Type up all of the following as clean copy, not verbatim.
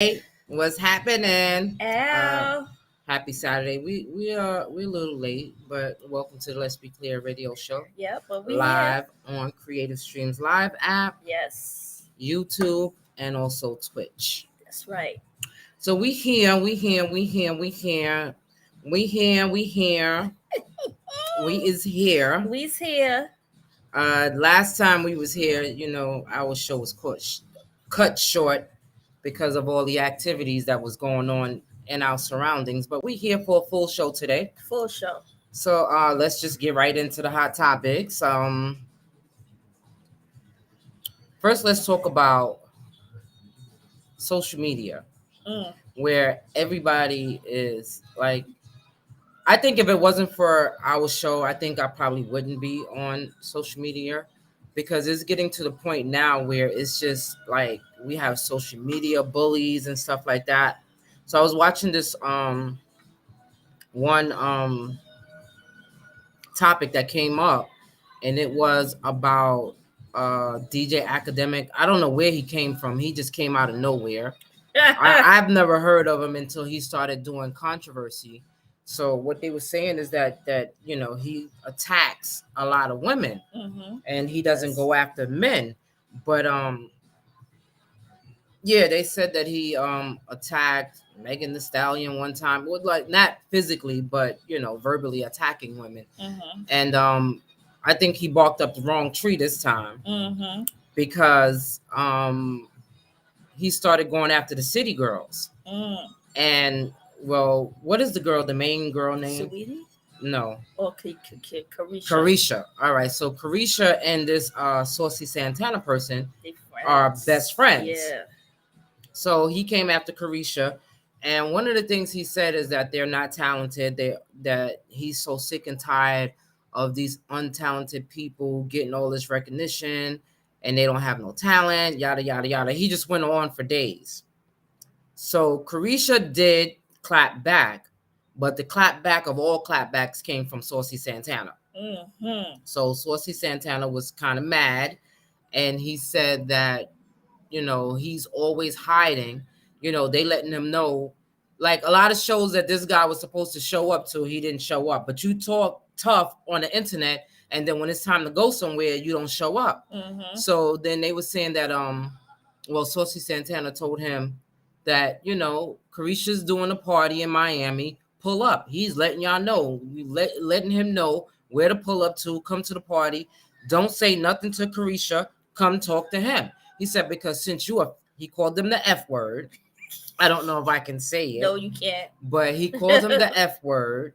Hey, what's happening? Ow. Happy Saturday. We're a little late, but welcome to the Let's Be Clear radio show. Yep, but we here. Live on Creative Streams Live app, Yes, YouTube, and also Twitch. that's right. So we here. We is here. We's here. Last time we was here, our show was cut short because of all the activities that was going on in our surroundings. But we here for a full show today. Full show. So let's just get right into the hot topics. First, let's talk about social media, Mm. where everybody is like. I think if it wasn't for our show, I think I probably wouldn't be on social media because it's getting to the point now where it's just like we have social media bullies and stuff like that. So I was watching this one topic that came up, and it was about DJ Academic. I don't know where he came from. He just came out of nowhere. I've never heard of him until he started doing controversy. So what they were saying is that he attacks a lot of women, and he doesn't go after men. But yeah, they said that he attacked Megan Thee Stallion one time, with like not physically, but verbally attacking women. And I think he barked up the wrong tree this time because he started going after the city girls. And well, what is the main girl name? Sweetie? No. Okay, Carisha. Carisha. All right. So Carisha and this Saucy Santana person are best friends. Yeah. So he came after Carisha, and one of the things he said is that they're not talented. That he's so sick and tired of these untalented people getting all this recognition, and they don't have no talent. Yada yada yada. He just went on for days. So Carisha did clap back, but the clap back of all clapbacks came from Saucy Santana. So Saucy Santana was kind of mad, and he said that he's always hiding. They letting him know, like a lot of shows that this guy was supposed to show up to, he didn't show up. But you talk tough on the internet, and then when it's time to go somewhere, you don't show up. So then they were saying that Saucy Santana told him that Carisha's doing a party in Miami. Pull up. He's letting y'all know. Letting him know where to pull up to. Come to the party. Don't say nothing to Carisha. Come talk to him. He said, because since he called them the F word. I don't know if I can say it. No, you can't. But he called him the F word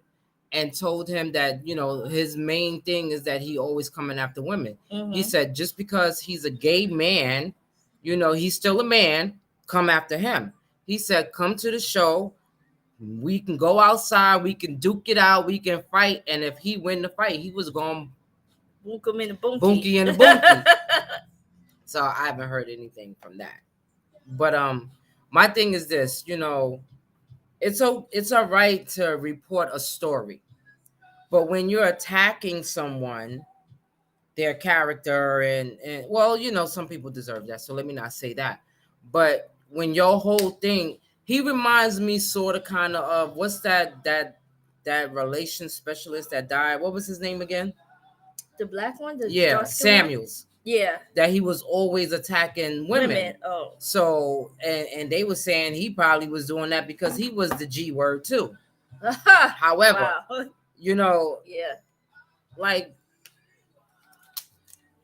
and told him that, his main thing is that he always coming after women. He said, just because he's a gay man, he's still a man, come after him. He said, come to the show. We can go outside. We can duke it out. We can fight. And if he win the fight, he was going Boonkum in the boonky. Boonky in the boonky. So I haven't heard anything from that. But my thing is this, it's all right to report a story. But when you're attacking someone, their character and well, some people deserve that. So let me not say that. But when your whole thing, he reminds me sort of kind of what's that relations specialist that died? What was his name again? The black one? Yeah, Samuels. Yeah. That he was always attacking women. Oh. So, and they were saying he probably was doing that because he was the G word too. However, yeah, like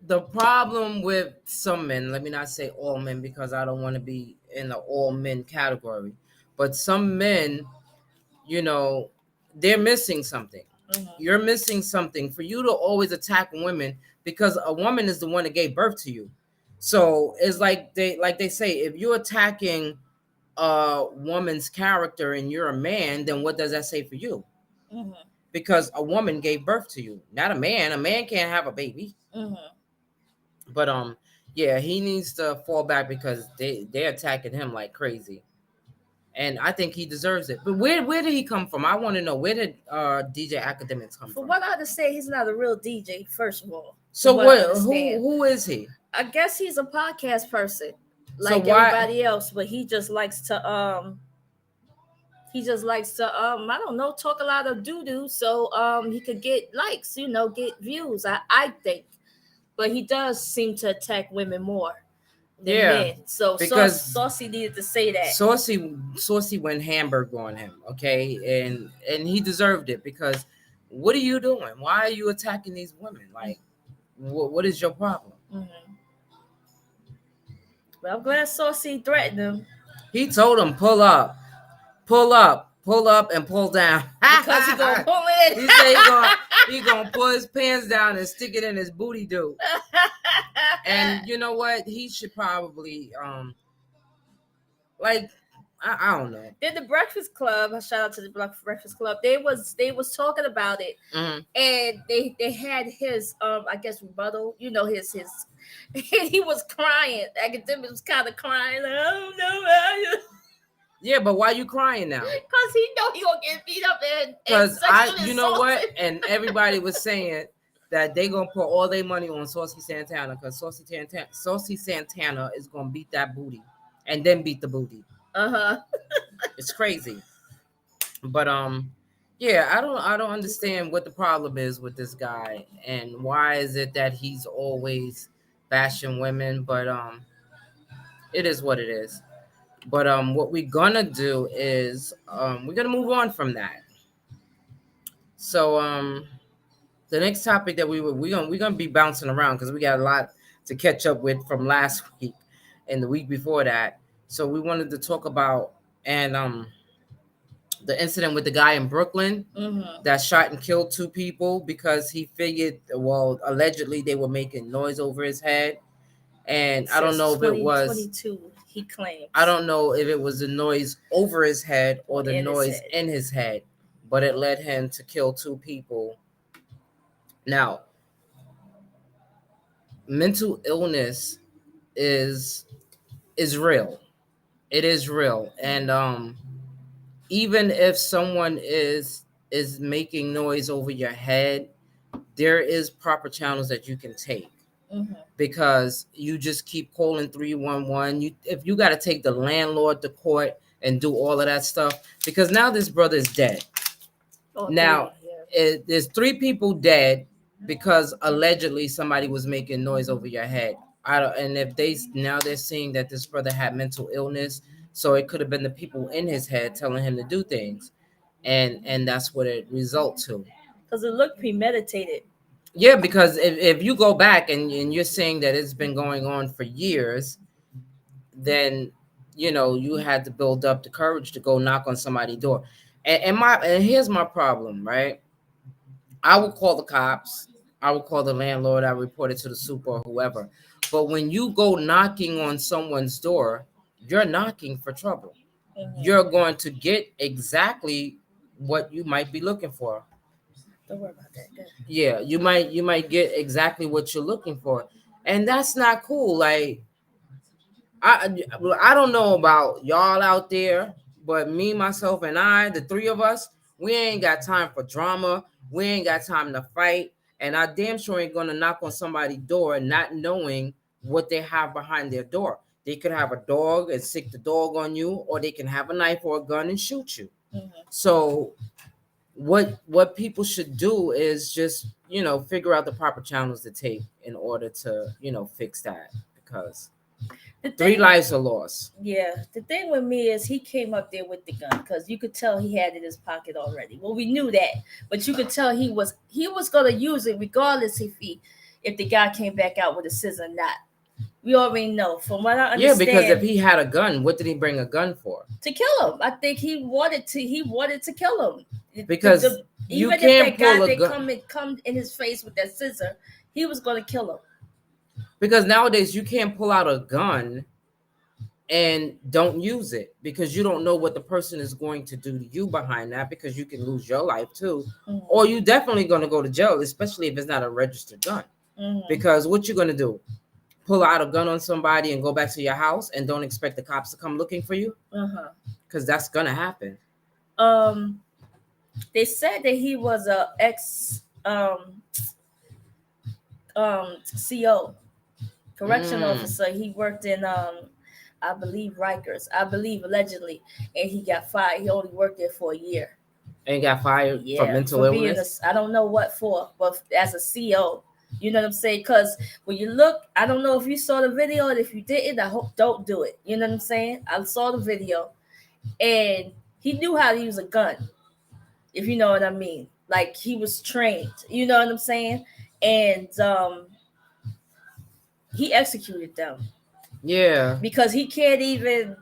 the problem with some men, let me not say all men because I don't want to be in the all men category, but some men, they're missing something. You're missing something for you to always attack women because a woman is the one that gave birth to you. So it's like they say, if you're attacking a woman's character and you're a man, then what does that say for you? Because a woman gave birth to you, not a man. A man can't have a baby. But yeah, he needs to fall back because they're attacking him like crazy. And I think he deserves it. But where did he come from? I want to know, where did DJ Academics come from? For what I understand, he's not a real DJ, first of all. So who is he? I guess he's a podcast person. So like why? everybody else, but he just likes to I don't know, talk a lot of doo doo so he could get likes, get views. I think, but he does seem to attack women more than Yeah, men. So because Saucy needed to say that. Saucy went hamburger on him, okay, and he deserved it because what are you doing? Why are you attacking these women? Like, what is your problem? Mm-hmm. But I'm glad Saucy threatened him He told him pull up, pull up, and pull down. because he gonna pull it. He said he gonna pull his pants down and stick it in his booty do. And you know what? He should probably like I don't know. Then the Breakfast Club, shout out to the Breakfast Club. They was talking about it, Mm-hmm. and they had his I guess rebuttal. His and he was crying. Academic was kind of crying. Like, oh no, Yeah, but why you crying now? because he know he gonna get beat up and Because sexually you know what? assaulted. And everybody was saying that they gonna put all their money on Saucy Santana because Saucy Santana is gonna beat that booty and then beat the booty. Uh-huh. It's crazy. But yeah, I don't understand what the problem is with this guy and why is it that he's always bashing women, but it is what it is. But what we're gonna do is we're gonna move on from that. So the next topic that we're gonna be bouncing around because we got a lot to catch up with from last week and the week before that. So we wanted to talk about and the incident with the guy in Brooklyn Mm-hmm. that shot and killed two people because he figured, well, allegedly they were making noise over his head. And I don't Since know if it was, 2022, he claims. I don't know if it was the noise over his head or Or the in his noise head. in his head, but it led him to kill two people. Now, mental illness is is real. It is real. And even if someone is making noise over your head, there is proper channels that you can take Mm-hmm. because you just keep calling 311. If you got to take the landlord to court and do all of that stuff because now this brother is dead. Oh, Now yeah. there's three people dead because allegedly somebody was making noise over your head. I don't, and if they're seeing that this brother had mental illness, so it could have been the people in his head telling him to do things, and that's what it results to. Because it looked premeditated. Yeah, because if you go back and you're saying that it's been going on for years, then you had to build up the courage to go knock on somebody's door. And here's my problem, right? I would call the cops, I would call the landlord, I report it to the super or whoever. But when you go knocking on someone's door, you're knocking for trouble. Mm-hmm. You're going to get exactly what you might be looking for. Don't worry about that. Good. Yeah, you might get exactly what you're looking for. And that's not cool. Like I don't know about y'all out there, but me, myself, and I, the three of us, we ain't got time for drama. We ain't got time to fight. And I damn sure ain't gonna knock on somebody's door not knowing what they have behind their door. They could have a dog and sick the dog on you, or they can have a knife or a gun and shoot you. Mm-hmm. So what people should do is just figure out the proper channels to take in order to fix that because three lives are lost. Yeah, the thing with me is he came up there with the gun because you could tell he had it in his pocket already. Well, we knew that, but you could tell he was gonna use it regardless if the guy came back out with a scissor or not. We already know. From what I Yeah, understand, because if he had a gun, what did he bring a gun for? to kill him, I think he wanted to kill him. Because you even can't if that guy pull a did gun. come in his face with that scissor, he was gonna kill him. Because nowadays you can't pull out a gun and don't use it because you don't know what the person is going to do to you behind that because you can lose your life too. Mm-hmm. Or you definitely going to go to jail, especially if it's not a registered gun. Mm-hmm. Because what you going to do? Pull out a gun on somebody and go back to your house and don't expect the cops to come looking for you? Because that's going to happen. They said that he was a ex CO correction officer. He worked in I believe Rikers. I believe allegedly, and he got fired. He only worked there for a year. And got fired for Yeah, mental for being illness. I don't know what for, but as a CO, you know what I'm saying? Because when you look, I don't know if you saw the video, and if you didn't, I hope don't do it. You know what I'm saying? I saw the video, and he knew how to use a gun, if you know what I mean. Like he was trained. You know what I'm saying? And he executed them Yeah. because he can't even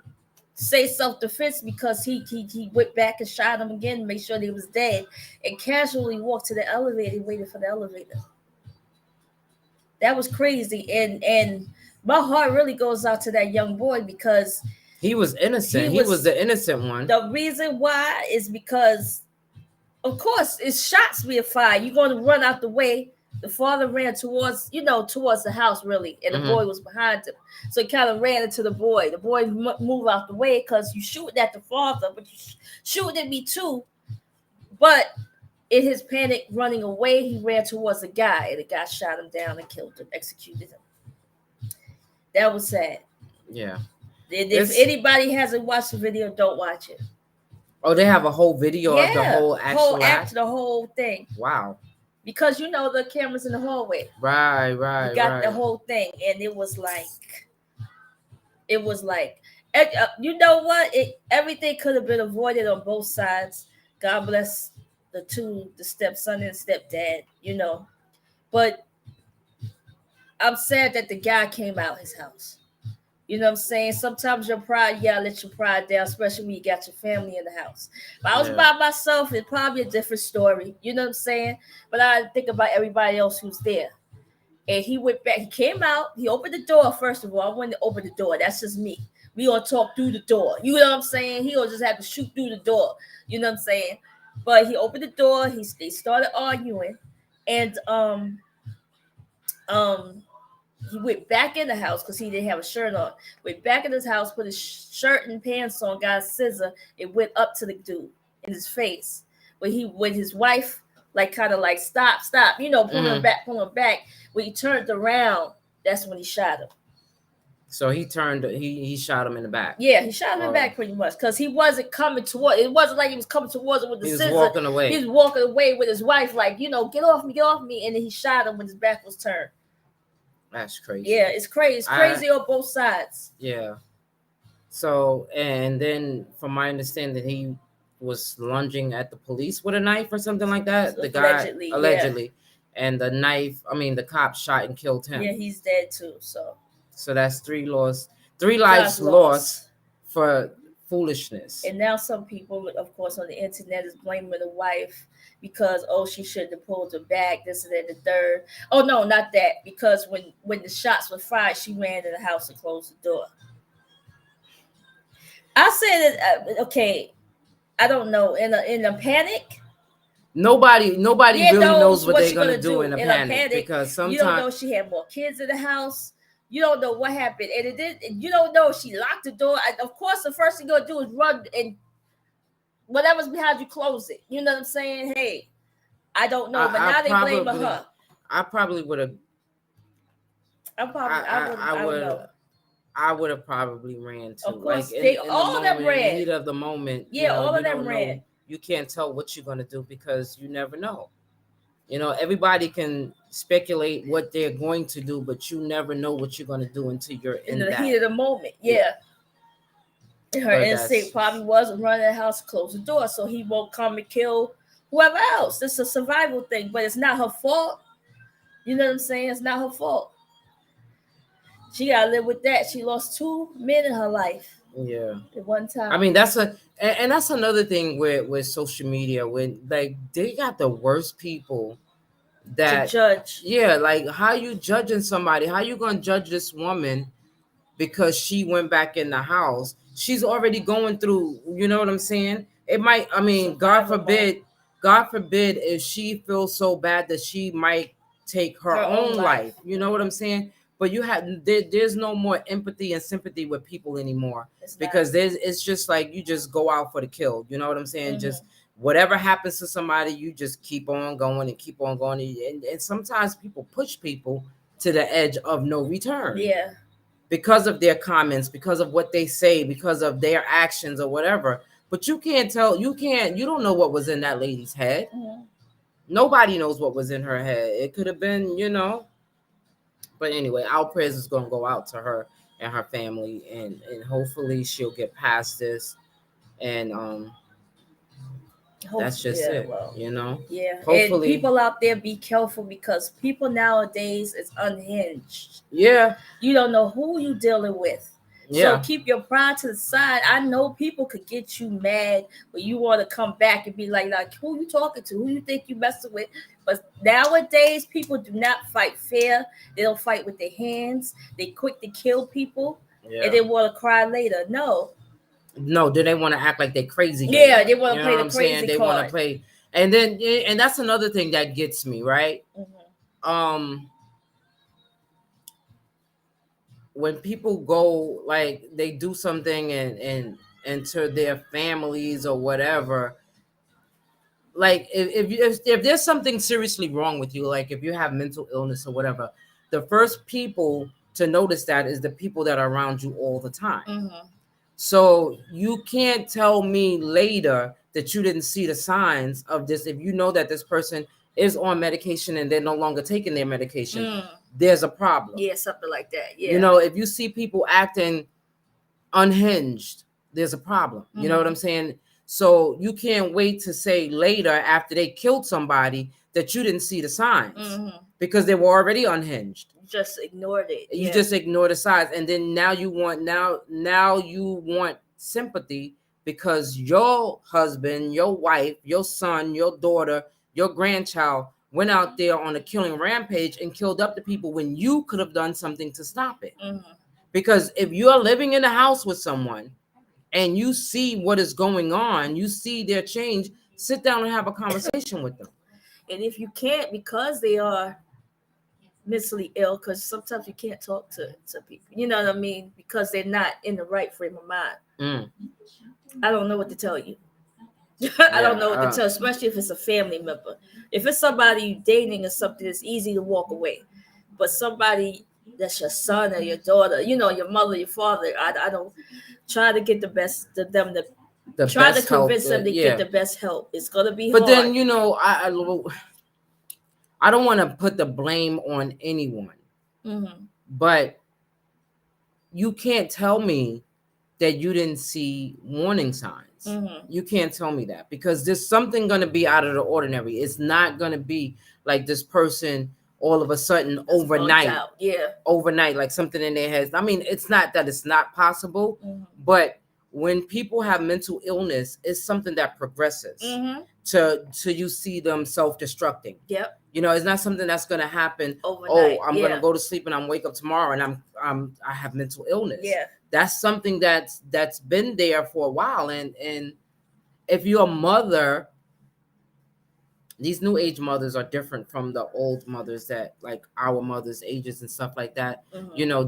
say self-defense because he went back and shot him again, make sure he was dead, and casually walked to the elevator and waited for the elevator. That was crazy, and my heart really goes out to that young boy because He was innocent. He was the innocent one. The reason why is because, of course, it's shots being fired. You're going to run out the way. The father ran towards the house, really, and the boy was behind him. So he kind of ran into the boy. The boy moved out the way because you shooting at the father, but you shooting at me too. But in his panic running away, he ran towards the guy, and the guy shot him down and killed him, executed him. That was sad. Yeah. If anybody hasn't watched the video, don't watch it. Oh, they have a whole video of the whole actual act, the whole thing. Wow. Because the cameras in the hallway. Right. You got the whole thing, and it was like, you know what? Everything could have been avoided on both sides. God bless the stepson and stepdad, But I'm sad that the guy came out his house. You know what I'm saying? Sometimes your pride, let your pride down, especially when you got your family in the house. If I was by myself, it's probably a different story. You know what I'm saying? But I think about everybody else who's there. And he went back. He came out. He opened the door, first of all. I wanted to open the door. That's just me. We gonna talk through the door. You know what I'm saying? He gonna just have to shoot through the door. You know what I'm saying? But he opened the door. They started arguing. And he went back in the house because he didn't have a shirt on. Went back in his house, put his shirt and pants on, got a scissor, and went up to the dude in his face. When his wife kind of stop, pull him back. When he turned around, that's when he shot him. So he shot him in the back. Yeah, he shot him in the back pretty much because he wasn't coming toward. It wasn't like he was coming towards him with the scissor. He was walking away. He was walking away with his wife, get off me, and then he shot him when his back was turned. That's crazy. Yeah, it's crazy. It's crazy on both sides. Yeah. So, and then from my understanding, he was lunging at the police with a knife or something like that. The guy allegedly, and the cop shot and killed him. Yeah, he's dead too. So that's 3 lives lost for foolishness. And now some people, of course, on the internet is blaming the wife because she shouldn't have pulled her back, this and that, the third. Oh no, not that. Because when the shots were fired, she ran to the house and closed the door. I said that okay, I don't know. In a panic. Nobody really knows what they're gonna do in a panic because sometimes you don't know she had more kids in the house. You don't know what happened, and you don't know she locked the door. Of course, the first thing you're gonna do is run and whatever's behind you, close it. You know what I'm saying? Hey, I don't know, but now they blame her. I probably would have. I would have probably ran too. Of course, all of them ran. In the heat of the moment, yeah, all of them ran. You can't tell what you're gonna do because you never know. Everybody can speculate what they're going to do, but you never know what you're going to do until you're in the heat of the moment. Yeah. Her instinct probably was run in the house, close the door, so he won't come and kill whoever else. This is a survival thing, but it's not her fault. You know what I'm saying? It's not her fault. She got to live with that. She lost 2 men in her life. Yeah. At one time. I mean, that's another thing with social media when they got the worst people that to judge. Yeah, how you judging somebody? How you gonna judge this woman because she went back in the house? She's already going through. You know what I'm saying? It might. I mean, God forbid if she feels so bad that she might take her own life. You know what I'm saying? But there's no more empathy and sympathy with people anymore because it's just like you just go out for the kill. You know what I'm saying? Mm-hmm. Just whatever happens to somebody, you just keep on going and keep on going. And sometimes people push people to the edge of no return. Yeah. because of their comments, because of what they say, because of their actions or whatever. But you can't tell, you don't know what was in that lady's head. Mhm. Nobody knows what was in her head. It could have been, But anyway, our prayers is gonna go out to her and her family, and hopefully she'll get past this. And that's just Yeah, it, well, yeah. And Hopefully, people out there, be careful because people nowadays is unhinged. yeah, You don't know who you dealing with. So yeah, keep your pride to the side. I know people could get you mad when you want to come back and be like who you talking to? Who you think you messing with? But nowadays people do not fight fair. They don't fight with their hands. They quick to kill people and yeah. they want to cry later. No. No, do they want to act like they crazy Yeah, later? they want You to know play what the I'm saying? crazy They want to card. play, and that's another thing that gets me, right? Um, when people go, like, they do something and to their families or whatever, like, if there's something seriously wrong with you, like if you have mental illness or whatever, the first people to notice that is the people that are around you all the time. Mm-hmm. So you can't tell me later that you didn't see the signs of this. If you know that this person is on medication and they're no longer taking their medication, there's a problem. Yeah, something like that. Yeah. If you see people acting unhinged, there's a problem. You know what I'm saying? So you can't wait to say later, after they killed somebody, that you didn't see the signs because they were already unhinged. Just ignored it. You just ignore the signs, and then now you want sympathy because your husband, your wife, your son, your daughter, your grandchild went out there on a killing rampage and killed up the people when you could have done something to stop it. Because if you're living in a house with someone and you see what is going on, you see their change, sit down and have a conversation with them. And if you can't, because they are mentally ill, because sometimes you can't talk to people, you know what I mean, because they're not in the right frame of mind. I don't know what to tell you. I don't know what to tell, especially if it's a family member. If it's somebody you dating or something, it's easy to walk away. But somebody that's your son or your daughter, your mother, your father, I don't try to get the best of them to The try to best help, convince them to get the best help. It's gonna be but hard. then I don't want to put the blame on anyone, but you can't tell me that you didn't see warning signs. You can't tell me that, because there's something going to be out of the ordinary. It's not going to be like this person all of a sudden overnight, like something in their heads. I mean, it's not that it's not possible, but when people have mental illness, it's something that progresses to you see them self-destructing. Yep. It's not something that's going to happen overnight. I'm going to go to sleep and I'm wake up tomorrow and I have mental illness. Yeah. That's something that's been there for a while. And if you're a mother, these new age mothers are different from the old mothers that, like, our mothers' ages and stuff like that.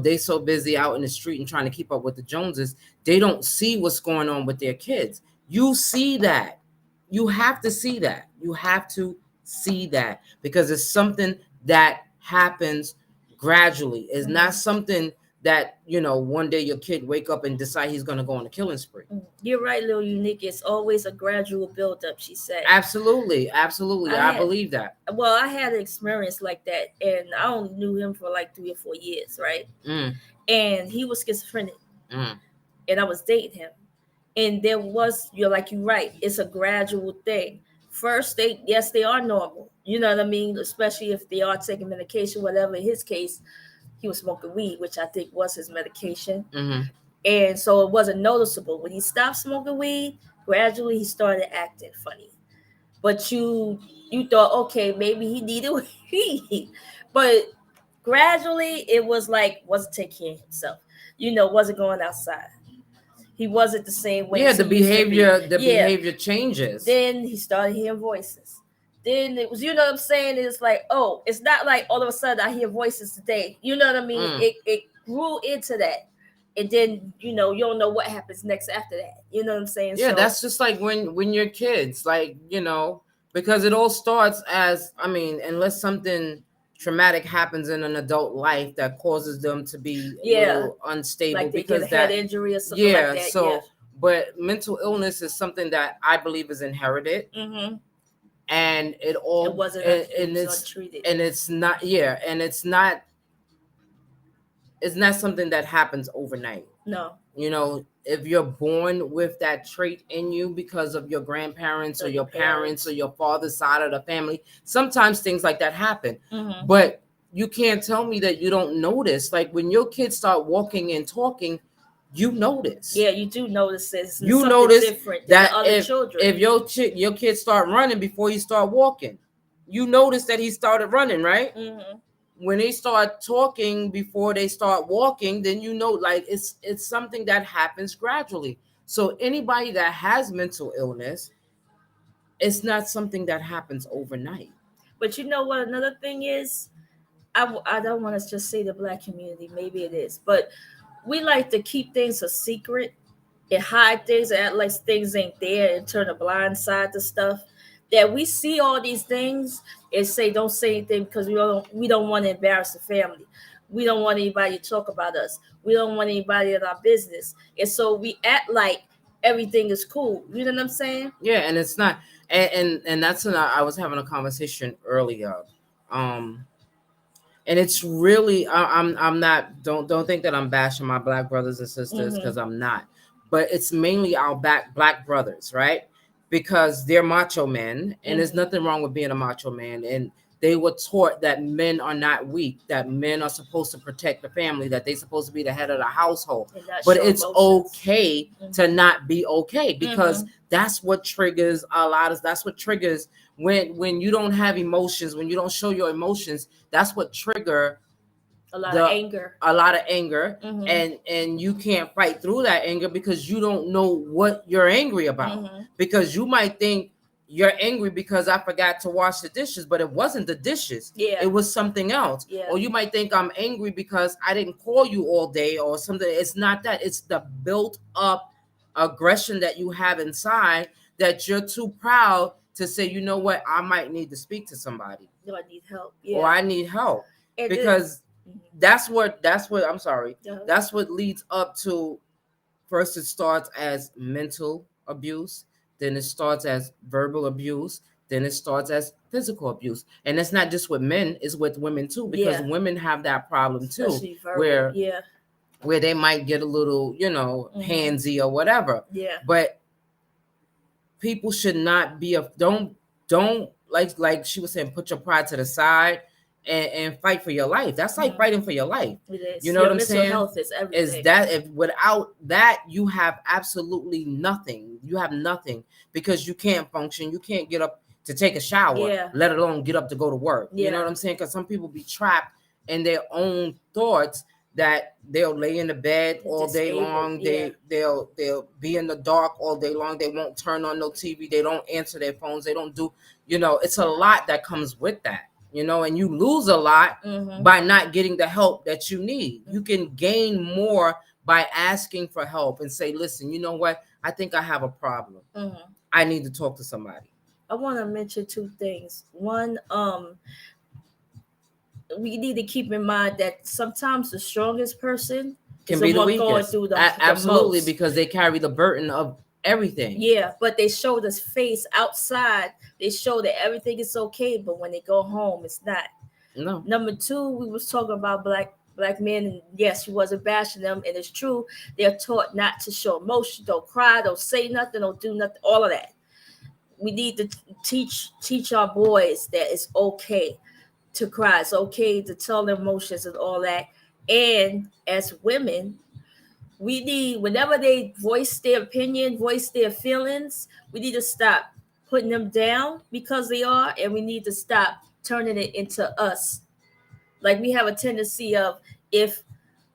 They so busy out in the street and trying to keep up with the Joneses, they don't see what's going on with their kids. You see that. You have to see that. You have to see that, because it's something that happens gradually. It's not something that, one day your kid wake up and decide he's going to go on a killing spree. You're right, little Unique. It's always a gradual build-up, she said. Absolutely. I believe that. Well, I had an experience like that, and I only knew him for like 3 or 4 years, right? And he was schizophrenic, and I was dating him. And there was, you're right, it's a gradual thing. First, they are normal. You know what I mean? Especially if they are taking medication, whatever. In his case, he was smoking weed, which I think was his medication. And so it wasn't noticeable. When he stopped smoking weed, gradually he started acting funny. But you thought, okay, maybe he needed weed. But gradually it was like, wasn't taking care of himself. Wasn't going outside. He wasn't the same way. Yeah, the behavior changes. Then he started hearing voices. Then it was, what I'm saying? It's like, oh, it's not like all of a sudden I hear voices today. You know what I mean? It grew into that. And then, you don't know what happens next after that. You know what I'm saying? Yeah, so that's just like when you're kids, like, because it all starts as, unless something traumatic happens in an adult life that causes them to be a Yeah, little unstable like they get a because head that, injury or something like yeah, that. Yeah. so but mental illness is something that I believe is inherited, Mm-hmm. and it It all wasn't. It and was it's untreated. and it's not, yeah, and it's not something that happens overnight. No. You know, if you're born with that trait in you because of your grandparents So or your your parents or parents. your father's side of the family, sometimes things like that happen. Mm-hmm. But you can't tell me that you don't notice. Like when your kids start walking and talking, you notice. Yeah, you do notice this. You Something notice different than the that other children. if your kids start running before you start walking, you notice that he started running, right? Mm-hmm. When they start talking before they start walking, then you know, like it's something that happens gradually. So anybody that has mental illness, it's not something that happens overnight. But you know what? Another thing is, I don't want to just say the black community. Maybe it is, but we like to keep things a secret and hide things and act like things ain't there and turn a blind side to stuff. That we see all these things and say don't say anything because we don't want to embarrass the family. We don't want anybody to talk about us. We don't want anybody in our business. And so we act like everything is cool. You know what I'm saying? Yeah, and it's not, and that's when I was having a conversation earlier. Um, and it's really I'm not, don't think that I'm bashing my black brothers and sisters, Mm-hmm. because I'm not, but it's mainly our black brothers, right? Because they're macho men, and there's Mm-hmm. nothing wrong with being a macho man, and they were taught that men are not weak, that men are supposed to protect the family, that they're supposed to be the head of the household. And not But show it's emotions. okay to Mm-hmm. not be okay, because Mm-hmm. that's what triggers a lot of, that's what triggers when you don't have emotions, when you don't show your emotions, that's what trigger A lot of the anger. a lot of anger. Mm-hmm. And you can't fight through that anger because you don't know what you're angry about, Mm-hmm. because you might think you're angry because I forgot to wash the dishes, but it wasn't the dishes, Yeah. it was something else. Yeah. Or you might think I'm angry because I didn't call you all day or something. It's not that, it's the built up aggression that you have inside, that you're too proud to say, you know what, I might need to speak to somebody, Do I need help? or Yeah. I need help. And then, Because that's what I'm sorry, uh, that's what leads up to, first it starts as mental abuse, then it starts as verbal abuse, then it starts as physical abuse. And it's not just with men, it's with women too, because yeah, women have that problem too, especially verbal. where Yeah. they might get a little, Mm-hmm. handsy or whatever. Yeah. But people should not be a, don't, like she was saying, put your pride to the side and fight for your life. That's like Mm-hmm. fighting for your life. It You is. know what Your I'm mental saying? health is Is everything. that, if without that you have absolutely nothing, you have nothing, because you can't function, you can't get up to take a shower, Yeah. let alone get up to go to work. You know Yeah. what I'm saying? Because some people be trapped in their own thoughts, that they'll lay in the bed all day Disabled. long. Yeah. They'll be in the dark all day long. They won't turn on no TV. They don't answer their phones. They don't do, it's a lot that comes with that, and you lose a lot Mm-hmm. by not getting the help that you need. You can gain more by asking for help and say, listen, you know what? I think I have a problem. Mm-hmm. I need to talk to somebody. I want to mention two things. One, we need to keep in mind that sometimes the strongest person is Can the be the one going weakest. through the Absolutely, most. because they carry the burden of everything. Yeah, but they show this face outside. They show that everything is okay, but when they go home, it's not. No. Number two, we was talking about black men, and yes, she wasn't bashing them, and it's true. They're taught not to show emotion, don't cry, don't say nothing, don't do nothing, all of that. We need to teach our boys that it's okay to cry. It's okay to tell their emotions and all that. And as women, we need, whenever they voice their opinion, voice their feelings, we need to stop putting them down because they are, and we need to stop turning it into us. Like we have a tendency of, if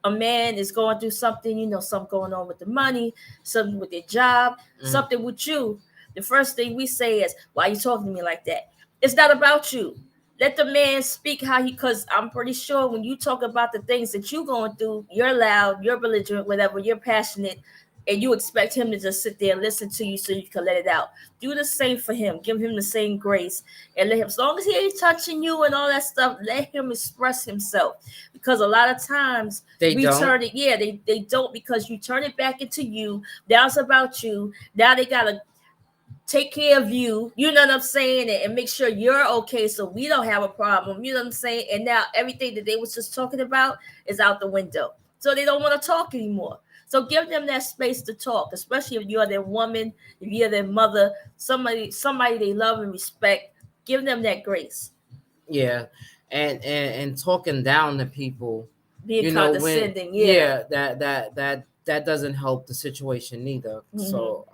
a man is going through something, something going on with the money, something with their job, something with you, the first thing we say is, why are you talking to me like that? It's not about you. Let the man speak how he, because I'm pretty sure when you talk about the things that you're going through, you're loud, you're belligerent, whatever, you're passionate. and you expect him to just sit there and listen to you so you can let it out. Do the same for him. Give him the same grace and let him, as long as he ain't touching you and all that stuff, let him express himself. Because a lot of times They we don't. turn it, yeah, they don't, because you turn it back into you. Now it's about you. Now they gotta take care of you, you know what I'm saying, and make sure you're okay so we don't have a problem, you know what I'm saying? And now everything that they was just talking about is out the window. So they don't want to talk anymore. So give them that space to talk, especially if you're their woman, if you're their mother, somebody they love and respect. Give them that grace. Yeah, and talking down to people, Being when condescending, yeah. yeah, that doesn't help the situation neither. Mm-hmm. So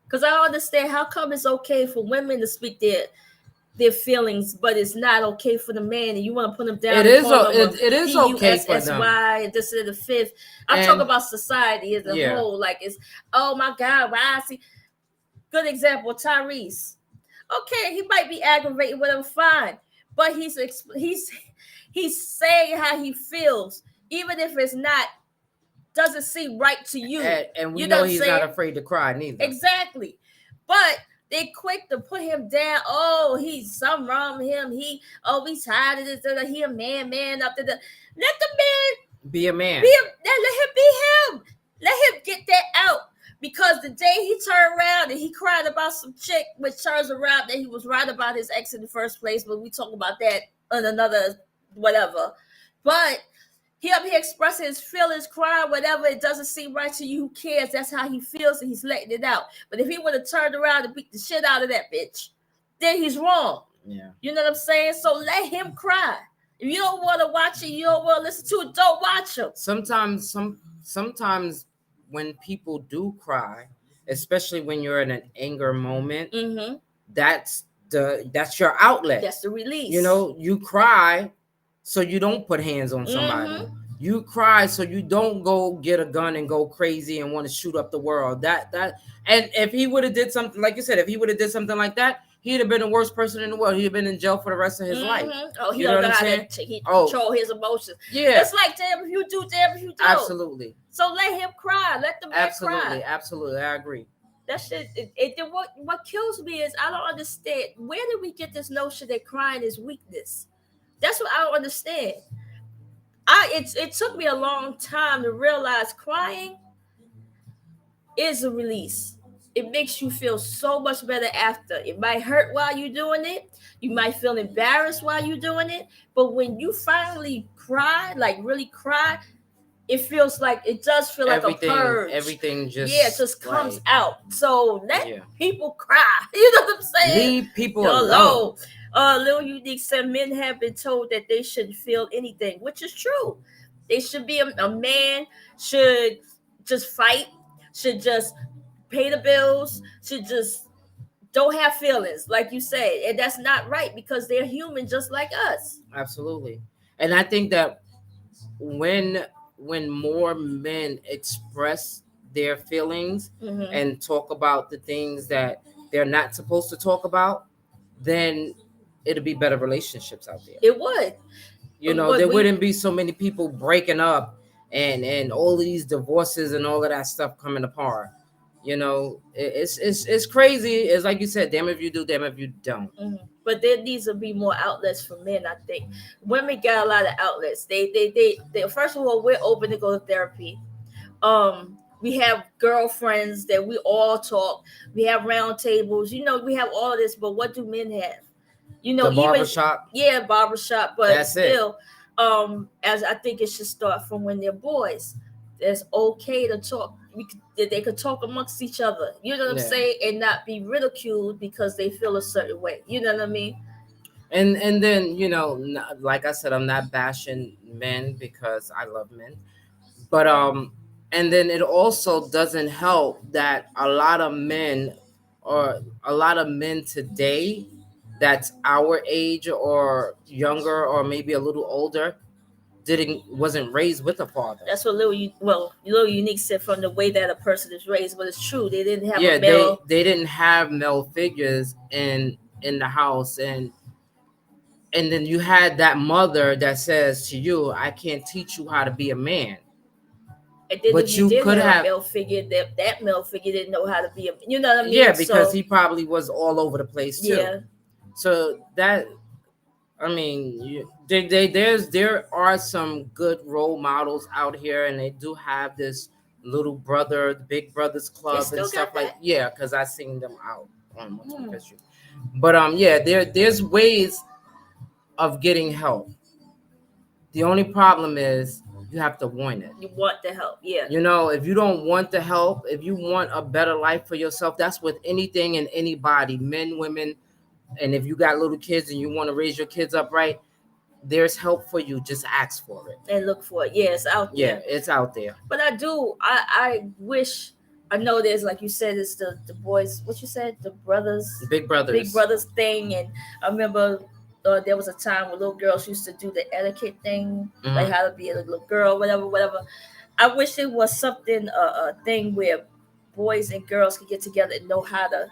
Because I don't understand how come it's okay for women to speak their feelings, but it's not okay for the man, and you want to put him down it and is call him a it is okay for them. PUSSY and this and the fifth. I'm talking And about society as a yeah, whole. Like, it's, oh my God, why I see. Good example, Tyrese. Okay, he might be aggravated with him, fine, but he's saying how he feels, even if it's not, doesn't seem right to you. and we You know know what I'm he's not saying? afraid to cry neither. Exactly. But they quick to put him down. Oh, he's something wrong with him. He's tired of this. He a man up to the. Let the man Be a man. let him be him. Let him get that out. Because the day he turned around and he cried about some chick, which turns around that he was right about his ex in the first place, but we talk about that on another whatever. But he up here expressing his feelings, crying, whatever. It doesn't seem right to you. Who cares? That's how he feels, and he's letting it out. But if he would have turned around and beat the shit out of that bitch, then he's wrong. Yeah. You know what I'm saying? So let him cry. If you don't want to watch it, you don't want to listen to it, don't watch him. Sometimes when people do cry, especially when you're in an anger moment, Mm-hmm. that's your outlet. That's the release. You cry so you don't put hands on somebody. Mm-hmm. You cry so you don't go get a gun and go crazy and want to shoot up the world. And if he would have did something, like you said, if he would have did something like that, he'd have been the worst person in the world. He'd have been in jail for the rest of his life. Oh, he You know don't what know I'm how saying? to control his emotions. Yeah. It's like, damn if you do, damn if you don't. Absolutely. So let him cry. Let the man cry. Absolutely. I agree. That shit. What kills me is I don't understand. Where did we get this notion that crying is weakness? That's what I don't understand. It took me a long time to realize crying is a release. It makes you feel so much better after. It might hurt while you're doing it. You might feel embarrassed while you're doing it. But when you finally cry, like really cry, it does feel like a purge. Everything just comes out. So let people cry. You know what I'm saying? Leave people alone. Little Unique said men have been told that they shouldn't feel anything, which is true. They should be a man should just fight, should just pay the bills, should just don't have feelings, like you said. And that's not right because they're human just like us. Absolutely. And I think that when more men express their feelings and talk about the things that they're not supposed to talk about, then it'll be better relationships out there. It would. There wouldn't be so many people breaking up and all these divorces and all of that stuff coming apart. It's crazy. It's like you said, damn if you do, damn if you don't. But there needs to be more outlets for men. I think women got a lot of outlets. They first of all, we're open to go to therapy. We have girlfriends that we all talk. We have round tables. We have all of this. But what do men have? The barbershop. Barbershop. But that's still, as I think it should start from when they're boys. It's okay to talk. They could talk amongst each other. You know what I'm saying, and not be ridiculed because they feel a certain way. You know what I mean? And then like I said, I'm not bashing men because I love men, but and then it also doesn't help that a lot of men today that's our age or younger or maybe a little older wasn't raised with a father. That's what Little Unique said, from the way that a person is raised. But it's true, they didn't have a male. They didn't have male figures in the house, and then you had that mother that says to you, I can't teach you how to be a man. And then if But you you did could have a have, male figure, that male figure didn't know how to be a, you know what I yeah, mean? because So he probably was all over the place too. yeah, So that, I mean, there are some good role models out here, and they do have this little brother, the Big Brothers they Club and still stuff got like, that. yeah, because I seen them out on Multiple Hmm. History. But yeah, there's ways of getting help. The only problem is you have to want it. You want the help, yeah. You know, if you don't want the help, if you want a better life for yourself, that's with anything and anybody, men, women, and if you got little kids and you want to raise your kids up right, there's help for you. Just ask for it. And look for it. Yeah, it's out Yeah, there. it's out there. But I wish, I know there's, like you said, it's the boys, what you said, the brothers, Big Big Brothers. Brothers thing. And I remember there was a time when little girls used to do the etiquette thing, like Mhm. how to be a little girl, whatever, whatever. I wish it was something, a thing where boys and girls could get together and know how to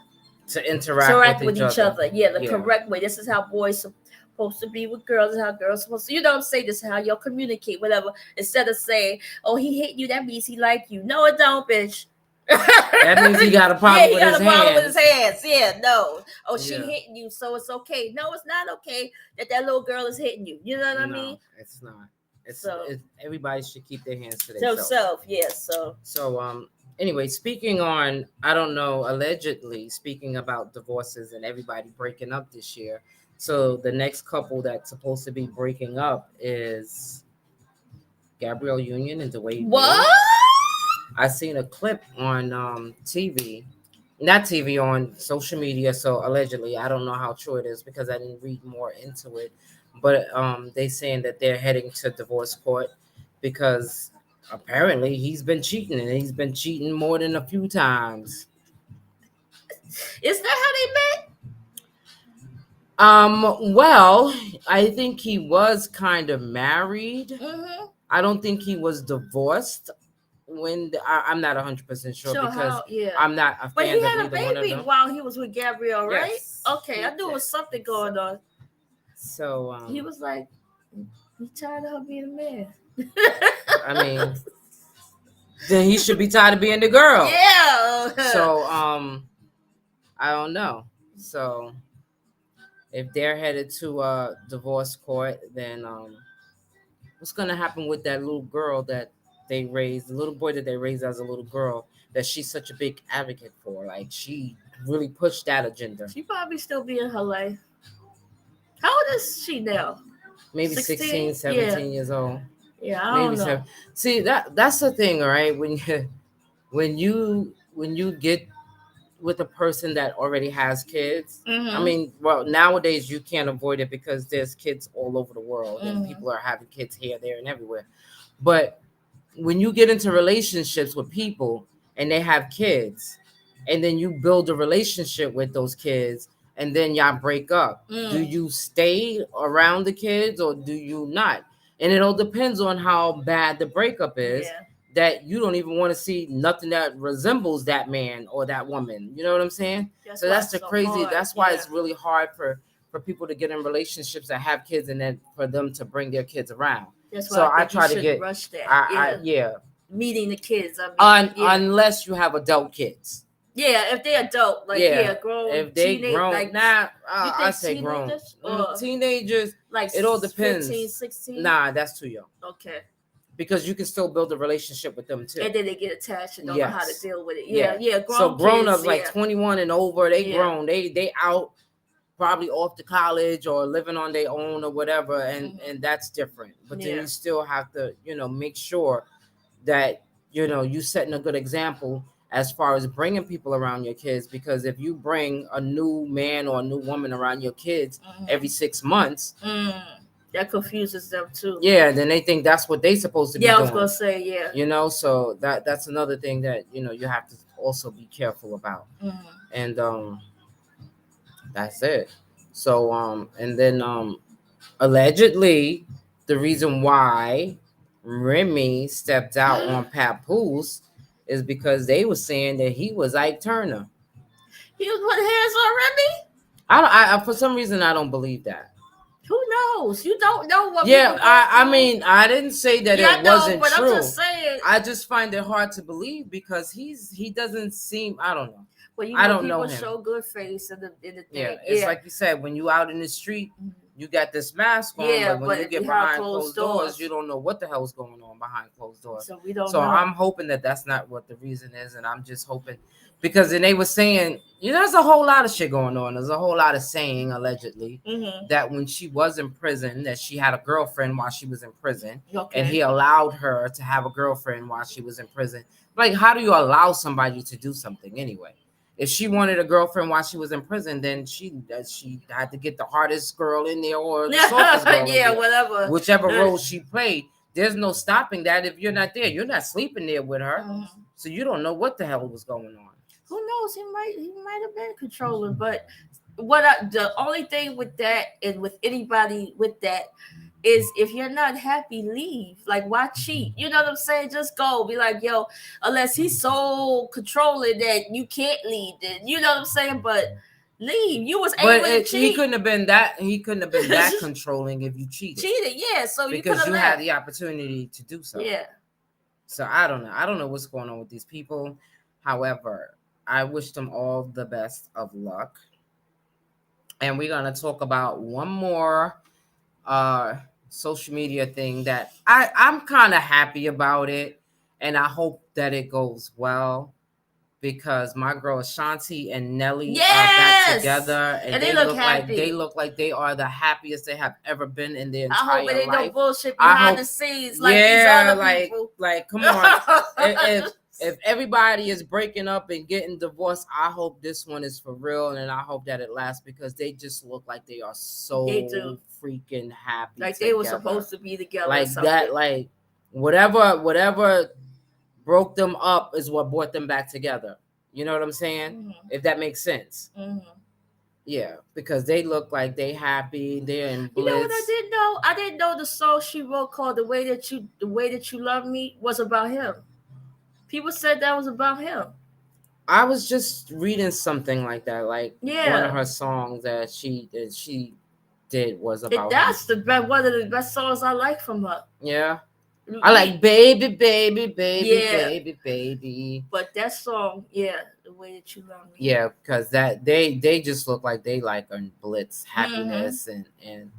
To interact with interact with each each other. other. Yeah, the Yeah. correct way. This is how boys supposed to be with girls, and how girls supposed to. You know what I'm saying? This is how y'all communicate, whatever. Instead of saying, "Oh, he hate you," that means he like you. No, it don't, bitch. That means he got a Yeah, problem he with his got a problem with his hands. hands. Yeah, no. Oh, she Yeah. hitting you, so it's okay. No, it's not okay that little girl is hitting you. You know what I mean? No, it's not. So, Everybody should keep their hands to so themselves. self, yeah. So, So anyway, speaking on, I don't know, allegedly speaking about divorces and everybody breaking up this year. So the next couple that's supposed to be breaking up is Gabrielle Union and Dwayne what? Wade. I seen a clip on TV, not TV, on social media. So allegedly, I don't know how true it is because I didn't read more into it. But they saying that they're heading to divorce court because apparently he's been cheating, and he's been cheating more than a few times. Is that how they met? Well, I think he was kind of married. Mm-hmm. I don't think he was divorced. I'm not 100% sure Sure, because how? Yeah. I'm not a But he fan of had a neither one of baby them. while he was with Gabrielle, right? Yes. Okay, I knew it was something going on. So He was like, he tired of her being a man. I mean, then he should be tired of being the girl. Yeah. So I don't know. So if they're headed to divorce court, then what's gonna happen with that little girl that they raised, the little boy that they raised as a little girl, that she's such a big advocate for? Like, she really pushed that agenda. She probably still be in her life. How old is she now? Maybe 16, 17 Yeah. years old. Yeah, I Maybe don't know. 7. See, that's the thing, right? When you get with a person that already has kids. I Mm-hmm. mean, well, nowadays you can't avoid it because there's kids all over the world, and Mm-hmm. people are having kids here, there, and everywhere. But when you get into relationships with people and they have kids, and then you build a relationship with those kids, and then y'all break up, do Mm. you stay around the kids or do you not? And it all depends on how bad the breakup is, Yeah. that you don't even want to see nothing that resembles that man or that woman. You know what I'm saying? That's So why that's it's the so crazy. hard. That's why Yeah. it's really hard for people to get in relationships that have kids, and then for them to bring their kids around. That's why So I I think you try to shouldn't get, rush that. I Yeah. yeah, Meeting the kids. I mean, yeah. unless you have adult kids. Yeah, if they're adult, like, yeah, Yeah, grown, if they teenage, grown, like, nah, you I think say grown. teenagers or Teenagers, like it all 15, depends. 16? Nah, that's too young Okay. because you can still build a relationship with them too. And then they get attached and don't know how to Yes. deal with it. Yeah. Yeah, grown So grown kids, ups like yeah. 21 and over, they Yeah. grown. They out, probably off to college or living on their own or whatever, and that's different. But then Yeah. you still have to, make sure that you setting a good example as far as bringing people around your kids, because if you bring a new man or a new woman around your kids every 6 months, that confuses them too. yeah, then they think that's what they supposed to be Yeah, I doing. was gonna say, yeah. So that's another thing that you have to also be careful about. And that's it. So and then allegedly, the reason why Remy stepped out on Papoose is because they were saying that he was Ike Turner. He was putting hands on Remy? For some reason I don't believe that. Who knows? You don't know what Yeah, people go I through. mean, I didn't say that Yeah, I it know, wasn't but I'm true. just saying. I just find it hard to believe because he doesn't seem, I don't know. Well, you I know, don't know people him. show good face in the Yeah, thing. it's Yeah. like you said, when you out in the street, Mhm. you got this mask on, Yeah, but when you but get behind behind closed closed doors, doors. you don't know what the hell's going on behind closed doors. So we don't So know. I'm hoping that that's not what the reason is, and I'm just hoping because then they were saying, there's a whole lot of shit going on. There's a whole lot of saying allegedly Mm-hmm. that when she was in prison, that she had a girlfriend while she was in prison, Okay. and he allowed her to have a girlfriend while she was in prison. Like, how do you allow somebody to do something anyway? If she wanted a girlfriend while she was in prison, then she had to get the hardest girl in there or the softest girl in Yeah, there, whatever. whichever role she played. There's no stopping that. If you're not there, you're not sleeping there with her, Mhm. so you don't know what the hell was going on. Who knows? He might have been controlling, but the only thing with that and with anybody with that is if you're not happy, leave. Like, why cheat? You know what I'm saying? Just go. Be like, yo, unless he's so controlling that you can't leave, then you know what I'm saying? But leave. You was able to cheat. He couldn't have been that. He couldn't have been that controlling if you cheated. Cheated, yeah. So because you left. had the opportunity to do so. Yeah. So I don't know. I don't know what's going on with these people. However, I wish them all the best of luck. And we're gonna talk about one more social media thing that I'm kind of happy about it, and I hope that it goes well because my girl Ashanti and Nelly are back together, and they look like they are the happiest they have ever been in their entire life. I hope it ain't no bullshit behind the scenes like these other people. Like come on. If everybody is breaking up and getting divorced, I hope this one is for real, and I hope that it lasts because they just look like they are so freaking happy. Like together. They were supposed to be together. Like that, like whatever broke them up is what brought them back together. You know what I'm saying? Mm-hmm. If that makes sense. Mm-hmm. Yeah, because they look like they happy. They're in bliss. You know what I didn't know? I didn't know the song she wrote called "The Way That You Love Me" was about him. People said that was about him. I was just reading something like that, like one of her songs that she did was about. That's one of the best songs I like from her. Yeah, I like baby, baby, baby, baby. But that song, The Way That You Love Me. Yeah, because that they just look like they like in blitz happiness and.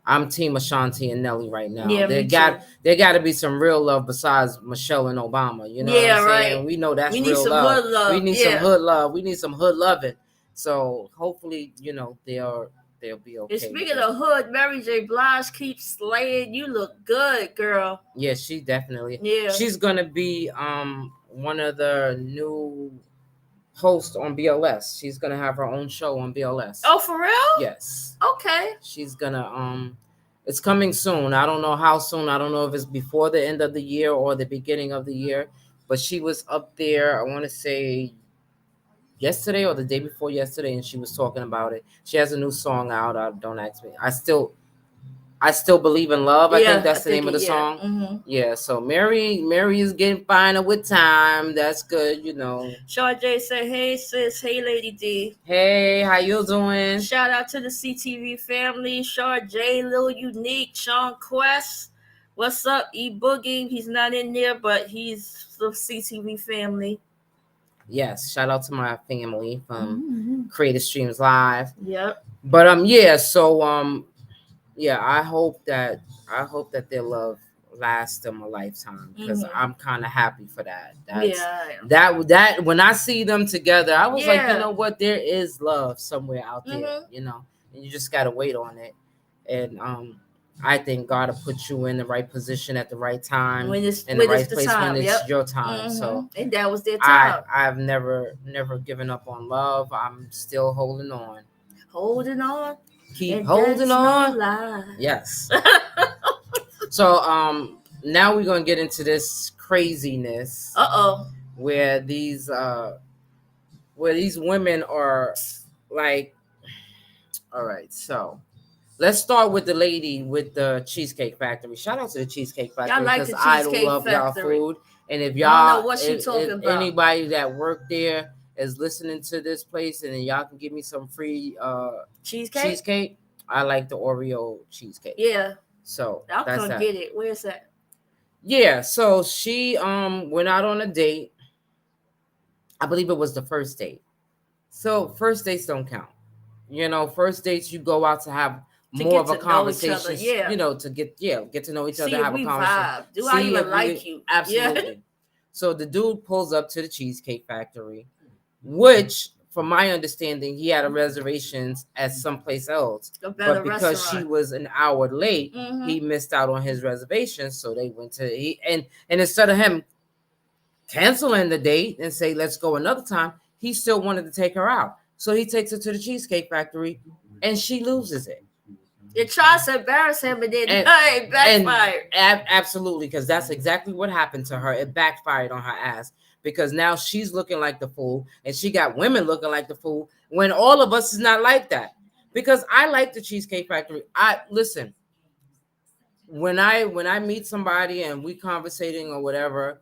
I'm Team Ashanti and Nelly right now. Yeah, there got to be some real love besides Michelle and Obama. You know what I'm saying? Right. We know that's real love. We need some hood love. We need some hood loving. So hopefully, they'll be okay. And speaking of hood, Mary J. Blige keeps slaying. You look good, girl. Yeah, she definitely. Yeah. She's gonna be one of the new host on BLS. She's gonna have her own show on BLS. Oh, for real? Yes. Okay. She's gonna it's coming soon. I don't know how soon. I don't know if it's before the end of the year or the beginning of the year. But she was up there, I want to say yesterday or the day before yesterday, and she was talking about it. She has a new song out. Don't ask me. I still believe in love. I think that's the name of the song. Mm-hmm. Yeah. So Mary is getting finer with time. That's good, Shaw J said, "Hey sis, hey Lady D. Hey, how you doing? Shout out to the CTV family. Shaw J, Lil Unique, Sean Quest. What's up, E Boogie? He's not in there, but he's the CTV family. Yes. Shout out to my family from Creative Streams Live. Yep. But yeah. So yeah, I hope that their love lasts them a lifetime because I'm kind of happy for that. That when I see them together, I was like, you know what? There is love somewhere out there, and you just gotta wait on it. And I think God will put you in the right position at the right time, in the right place when it's your time. So and that was their time. I've never given up on love. I'm still holding on. Holding on. Keep holding on. No yes. So now we're gonna get into this craziness. Where these women are like, all right, so let's start with the lady with the Cheesecake Factory. Shout out to the Cheesecake Factory because I love y'all food. And if y'all I don't know what she's talking about. Anybody that worked there is listening to this place and y'all can give me some free cheesecake, I like the Oreo cheesecake. Yeah, So I'll that's come that. get it. Where's that? Yeah, so she went out on a date. I believe it was the first date. So first dates don't count. First dates you go out to have To more get of a to know each other. conversation, Yeah. to get to know each other, See if have a we conversation, vibe. Do I see even if like we you? Yeah. absolutely. So the dude pulls up to the Cheesecake Factory, which, from my understanding, he had a reservations at someplace else. A better But because she restaurant. was an hour late, he missed out on his reservation. So they went to and instead of him canceling the date and say let's go another time, he still wanted to take her out. So he takes her to the Cheesecake Factory, and she loses it. It tries to embarrass him, but then And it backfired. absolutely, because that's exactly what happened to her. It backfired on her ass because now she's looking like the fool, and she got women looking like the fool when all of us is not like that. Because I like the Cheesecake Factory. I listen, when I meet somebody and we conversating or whatever,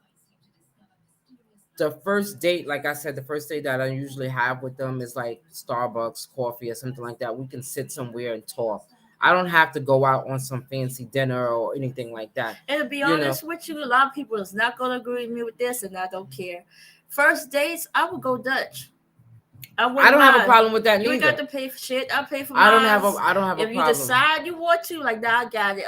the first date, like I said, the first date that I usually have with them is like Starbucks, coffee, or something like that. We can sit somewhere and talk. I don't have to go out on some fancy dinner or anything like that. And to be You know, honest with you, a lot of people is not going to agree with me with this, and I don't care. First dates, I would go Dutch. I I wouldn't don't have a mind. problem with that You ain't got neither. to pay for shit. I pay for I don't mine. have a I don't have a If you problem. decide you want to, like, nah, I got it.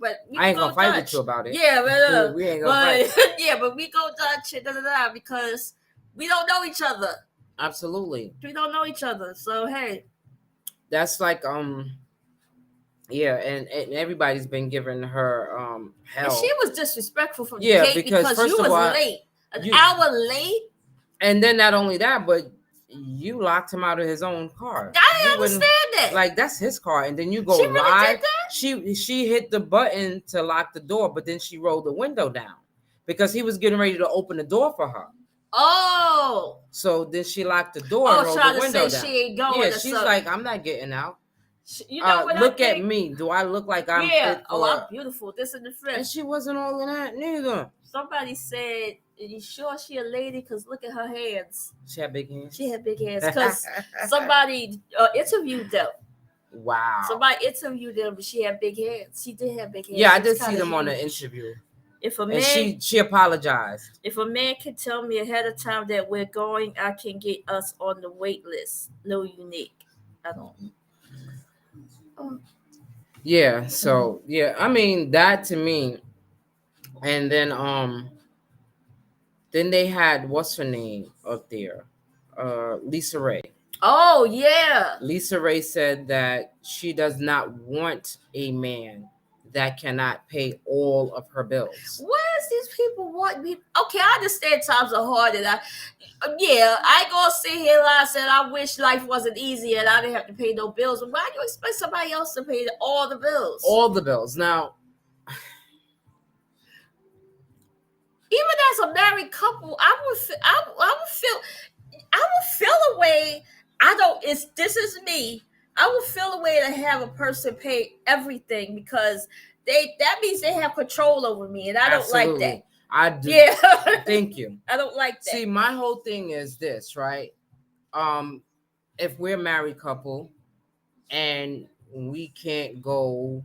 But we I ain't go gonna fight with Dutch. you about it. Yeah, We ain't gonna fight. but yeah, but we go Dutch and because we don't know each other. Absolutely. We don't know each other. So hey, That's like yeah, and everybody's been giving her and she hell. was disrespectful from the Yeah, gate because because you first of was all, late, an you hour late. and then not only that, but you locked him out of his own car. I You didn't wouldn't understand that. like that's his car, and then you go She really did live. that? She hit the button to lock the door, but then she rolled the window down because he was getting ready to open the door for her. Oh. So then she locked the door and Oh, rolled trying the to say window down. she ain't going Yeah, or she's something. like, I'm not getting out. You know what Look I at think? me. Do I look like I'm Yeah. fit Oh, I'm for? beautiful. This and the And fifth. she wasn't all in that neither. Somebody said, "Are you sure she a lady? Cause look at her hands. She had big hands. She had big hands." Cause somebody interviewed them. Wow. Somebody interviewed them, but she had big hands. She did have big hands. Yeah, I She was did see kinda them on the huge. interview. If a And man, she apologized. if a man can tell me ahead of time that we're going, I can get us on the wait list. No unique. I don't. Oh. Yeah, so yeah, I mean that to me. And then they had what's her name up there? Lisa Ray. Oh yeah. Lisa Ray said that she does not want a man that cannot pay all of her bills. Where's these people want me? Okay, I understand times are hard, and I ain't gonna sit here and I said I wish life wasn't easy and I didn't have to pay no bills. But why do you expect somebody else to pay all the bills? All the bills. Now, even as a married couple, I would feel a way. I don't. This is me. I would feel a way to have a person pay everything because that means they have control over me, and I don't like that. I do. Yeah. Thank you. I don't like that. See, my whole thing is this, right? If we're a married couple and we can't go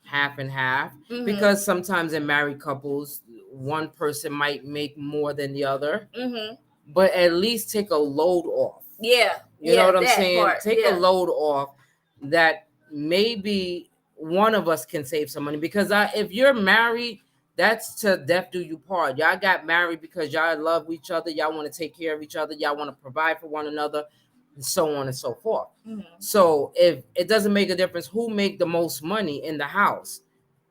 half and half, because sometimes in married couples, one person might make more than the other, but at least take a load off. Yeah. You know what I'm saying? Part. Take a load off that maybe one of us can save some money. Because if you're married, that's to death do you part. Y'all got married because y'all love each other. Y'all want to take care of each other. Y'all want to provide for one another, and so on and so forth. So if it doesn't make a difference who make the most money in the house,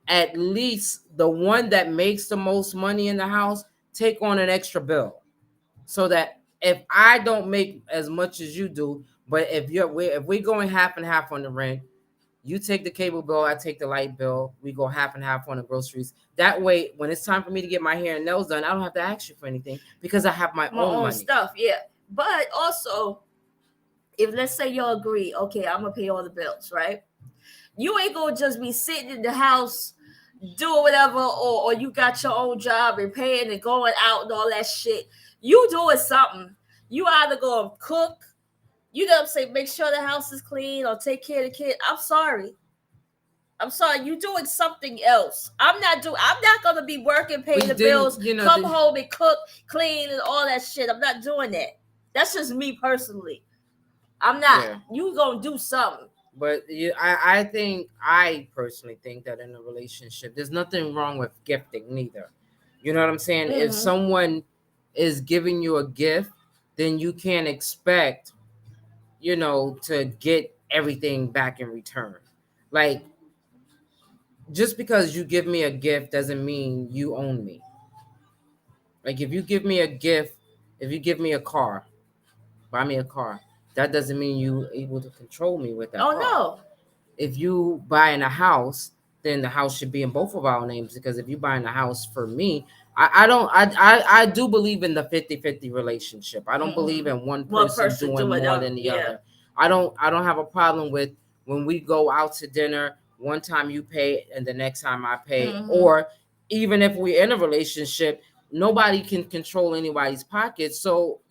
at least the one that makes the most money in the house take on an extra bill, so that if I don't make as much as you do, but if we're going half and half on the rent, you take the cable bill, I take the light bill, we go half and half on the groceries. That way, when it's time for me to get my hair and nails done, I don't have to ask you for anything because I have my own money. Stuff. Yeah, but also, if let's say y'all agree, okay, I'm gonna pay all the bills, right? You ain't gonna just be sitting in the house doing whatever, or you got your own job and paying and going out and all that shit. You doing something. You either gonna cook, You know what I'm saying? Make sure the house is clean or take care of the kid. I'm sorry. I'm sorry, you doing something else. I'm not gonna be working, paying We the bills, didn't, you know, come home and cook, clean, and all that shit. I'm not doing that. That's just me personally. I'm not. yeah. You gonna do something. But I think I personally think that in a relationship, there's nothing wrong with gifting neither. You know what I'm saying? If Mm-hmm. someone is giving you a gift, then you can't expect, to get everything back in return. Like, just because you give me a gift doesn't mean you own me. Like, if you give me a gift, if you give me a car, buy me a car, that doesn't mean you able to control me with that Oh car. no. If you buying a house, then the house should be in both of our names, because if you buying a house for me, I don't I do believe in the 50-50 relationship. I don't believe Mm-hmm. in one One person person doing do it. more than the Yeah. other. I don't have a problem with when we go out to dinner, one time you pay and the next time I pay, Mm-hmm. or even if we're in a relationship, nobody can control anybody's pockets. So,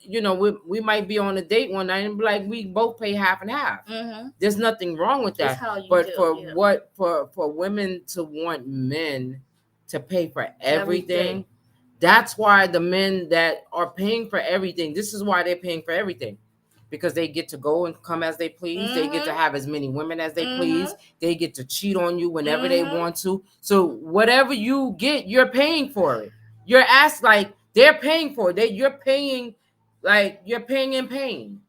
we might be on a date one night and be like, we both pay half and half. Mm-hmm. There's nothing wrong with It's that. how you But do. for Yeah. what for women to want men to pay for Everything. everything, that's why the men that are paying for everything, this is why they're paying for everything. Because they get to go and come as they please. They get to Mm-hmm. have as many women as they Mm-hmm. please. They get to cheat on you whenever they Mm-hmm. want to. So whatever you get, you're paying for it. You're asked, like, they're paying for it. You're paying in pain.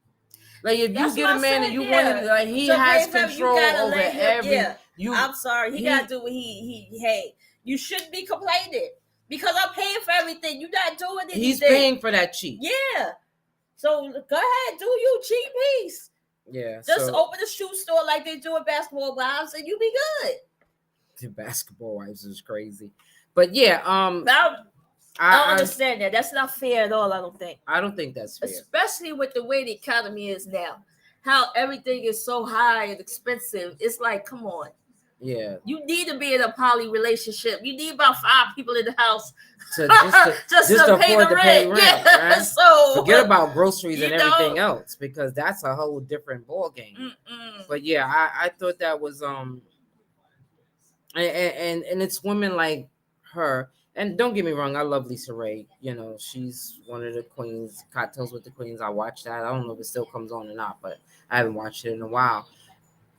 Like, if you That's what get a I man and said. you want him, Yeah. like, he To has pay for him, you control gotta over let him. every Yeah. you I'm sorry. He gotta he do what he. Hey, you shouldn't be complaining because I'm paying for everything. You're not doing he's anything. paying for that cheat. Yeah. So go ahead, do you cheap piece. Yeah. Just So open a shoe store like they do in Basketball Wives, and you be good. the basketball wives is crazy, but yeah, I don't I understand that. That's not fair at all. I don't think, I don't think that's fair. especially with the way the economy is now, how everything is so high and expensive. It's like, come on. Yeah. You need to be in a poly relationship. You need about 5 people in the house To just to just to pay the afford to pay rent. rent, Yeah. right? So Forget about groceries and you everything know. else, because that's a whole different ball game. Mm-mm. But yeah, I thought that was and it's women like her. And don't get me wrong, I love Lisa Ray. She's one of the queens. Cocktails with the Queens. I watch that. I don't know if it still comes on or not, but I haven't watched it in a while.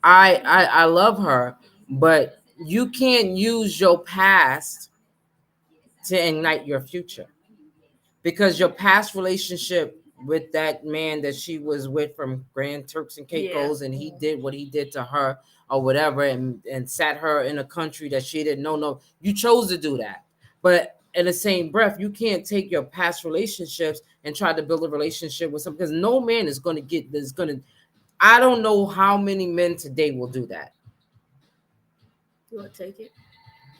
I love her, but you can't use your past to ignite your future, because your past relationship with that man that she was with from Grand Turks and Yeah. Caicos, and he did what he did to her or whatever, and sat her in a country that she didn't know. No, you chose to do that. But in the same breath, you can't take your past relationships and try to build a relationship with someone, because no man is going to get this. I don't know how many men today will do that. You want to take it?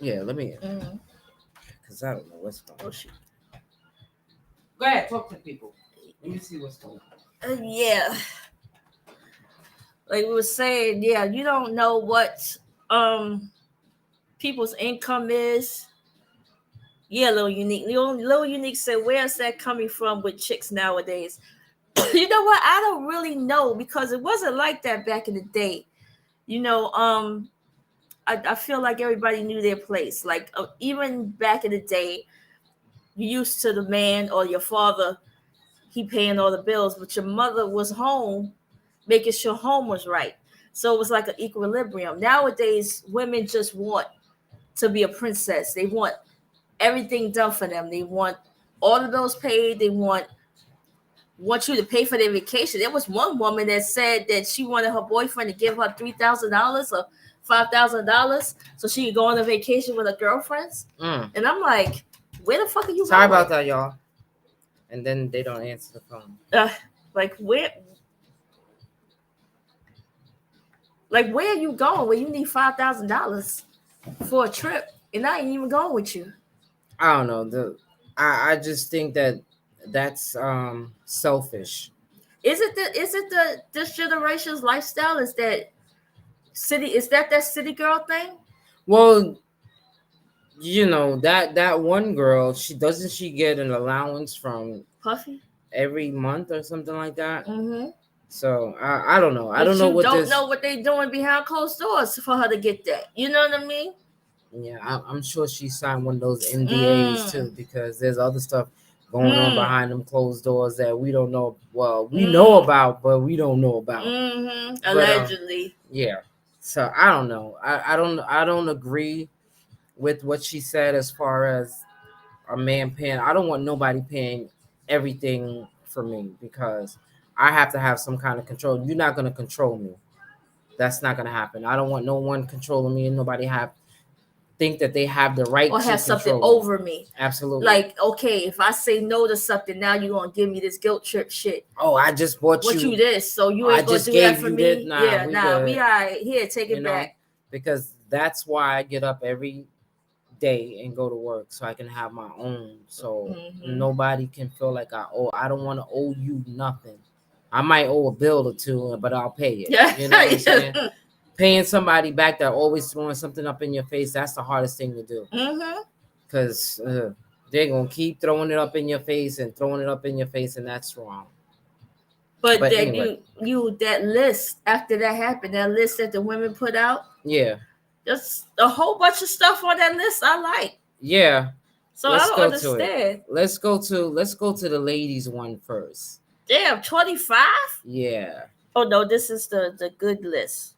Yeah, let me, Mm-hmm. because I don't know what's going Oh on. shit. Go ahead, talk to people. Let me see what's going on. Yeah. Like we were saying, yeah, you don't know what people's income is. Yeah, little unique. Little unique said, "Where's that coming from with chicks nowadays?" You know what? I don't really know because it wasn't like that back in the day. You know, I feel like everybody knew their place. Like even back in the day, you used to the man or your father, he paying all the bills, but your mother was home making sure home was right. So it was like an equilibrium. Nowadays, women just want to be a princess. They want everything done for them. They want all of those paid. They want you to pay for their vacation. There was one woman that said that she wanted her boyfriend to give her $3,000 or $5,000 so she could go on a vacation with her girlfriends. And I'm like, where the fuck are you Sorry going? about that, y'all. And then they don't answer the phone. Like where? Like where are you going? Where you need $5,000 for a trip, and I ain't even going with you. I don't know. I just think that that's selfish. Is it the this generation's lifestyle? Is that city? Is that city girl thing? Well, that one girl, she get an allowance from Puffy. every month or something like that. Mm-hmm. So I don't know. I But don't know you what don't this. know what they doing behind closed doors for her to get that. You know what I mean? Yeah, I'm sure she signed one of those NDAs too, Mm, because there's other stuff going on mm, behind them closed doors that we don't know. Well, we know mm, about, but we don't know about. But allegedly. yeah. So I don't know. I don't agree with what she said as far as a man paying. I don't want nobody paying everything for me because I have to have some kind of control. You're not gonna control me. That's not gonna happen. I don't want no one controlling me and nobody have think that they have the right Or to have something control me. over me. Absolutely. Like, okay, if I say no to something, now you gonna give me this guilt trip shit. Oh, I just bought What you you. this, so you I ain't gonna just do that gave for you this. me? Nah, Yeah, we nah, we good. all right. Here, take You it know, back. because that's why I get up every day and go to work so I can have my own. So Mm-hmm. nobody can feel like I owe. I don't want to owe you nothing. I might owe a bill or two, but I'll pay it. Yeah. You know what I'm saying? Paying somebody back that always throwing something up in your face, that's the hardest thing to do. Mm-hmm. Because they're going to keep throwing it up in your face and throwing it up in your face, and that's wrong. But But then anyway, you that list after that happened, that list that the women put out, yeah. just a whole bunch of stuff on that list I like. Yeah. So I Let's don't go to it. understand. Let's go to the ladies one first. Damn, 25? Yeah. Oh no, this is the good list.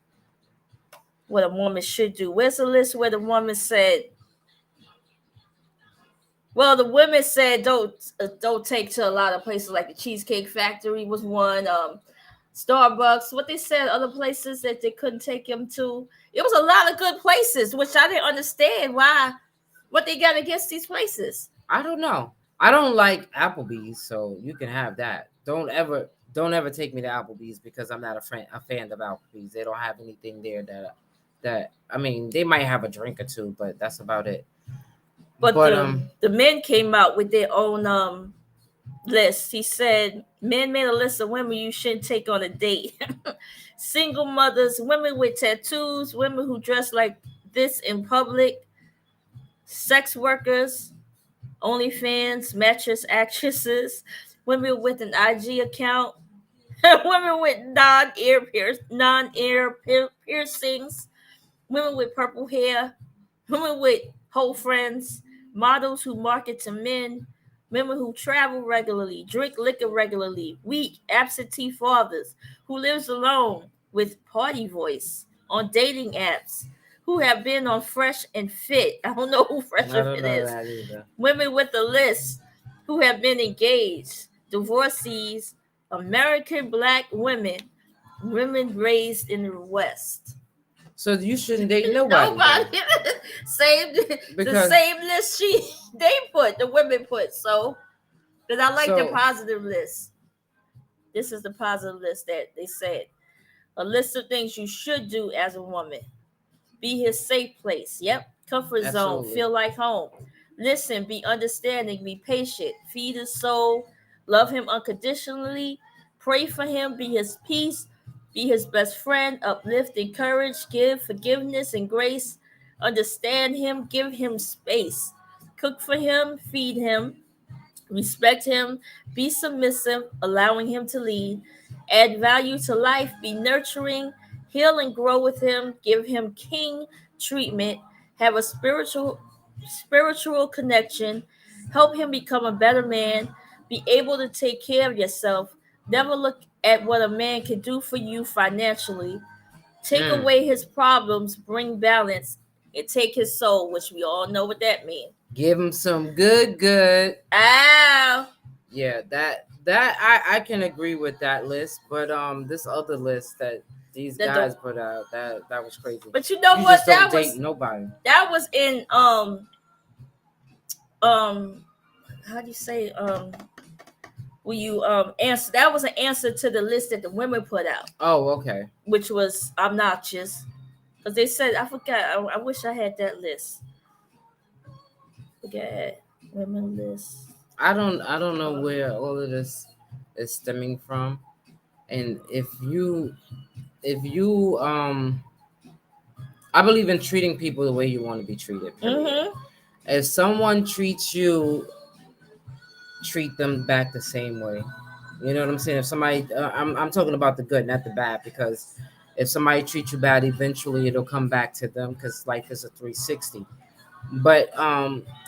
What a woman should do. Where's the list where the woman said, well, the women said don't take to a lot of places like the Cheesecake Factory was one. Starbucks. What they said, other places that they couldn't take him to. It was a lot of good places, which I didn't understand why. What they got against these places? I don't know. I don't like Applebee's, so you can have that. Don't ever take me to Applebee's because I'm not a fan of Applebee's. They don't have anything there that I mean, they might have a drink or two, but that's about it. But But the men came out with their own list. He said men made a list of women you shouldn't take on a date. Single mothers, women with tattoos, women who dress like this in public, sex workers, OnlyFans, mattress actresses, women with an IG account, women with non-ear piercings, women with purple hair, women with whole friends, models who market to men, women who travel regularly, drink liquor regularly, weak, absentee fathers, who lives alone with party voice on dating apps, who have been on Fresh and Fit. I don't know who Fresh I and don't Fit know is. that either. Women with a list who have been engaged, divorcees, American black women, women raised in the West. So you shouldn't date nobody then, Nobody same the because same list the women put. So because I like the so positive list. This is the positive list that they said. A list of things you should do as a woman. Be his safe place. Yep. Comfort zone. absolutely. Feel like home. Listen, be understanding, be patient, feed his soul, love him unconditionally, pray for him, be his peace, be his best friend, uplift, encourage, give forgiveness and grace, understand him, give him space, cook for him, feed him, respect him, be submissive, allowing him to lead, add value to life, be nurturing, heal and grow with him, give him king treatment, have a spiritual connection, help him become a better man, be able to take care of yourself, never look at what a man can do for you financially, take Mm. away his problems, bring balance, and take his soul, which we all know what that means. Give him some good. Ow! Yeah, that I can agree with that list, but this other list that these That guys the put out, that was crazy. But you know You what? just don't date nobody. That was in um how do you say when you answer, that was an answer to the list that the women put out, Oh, okay. which was obnoxious. Because they said, I forgot, I wish I had that list. Forget women list. I don't know where all of this is stemming from, and if you I believe in treating people the way you want to be treated. Period. Mm-hmm. If someone treats you, treat them back the same way. You know what I'm saying? If somebody, I'm talking about the good, not the bad, because if somebody treats you bad, eventually it'll come back to them because life is a 360. But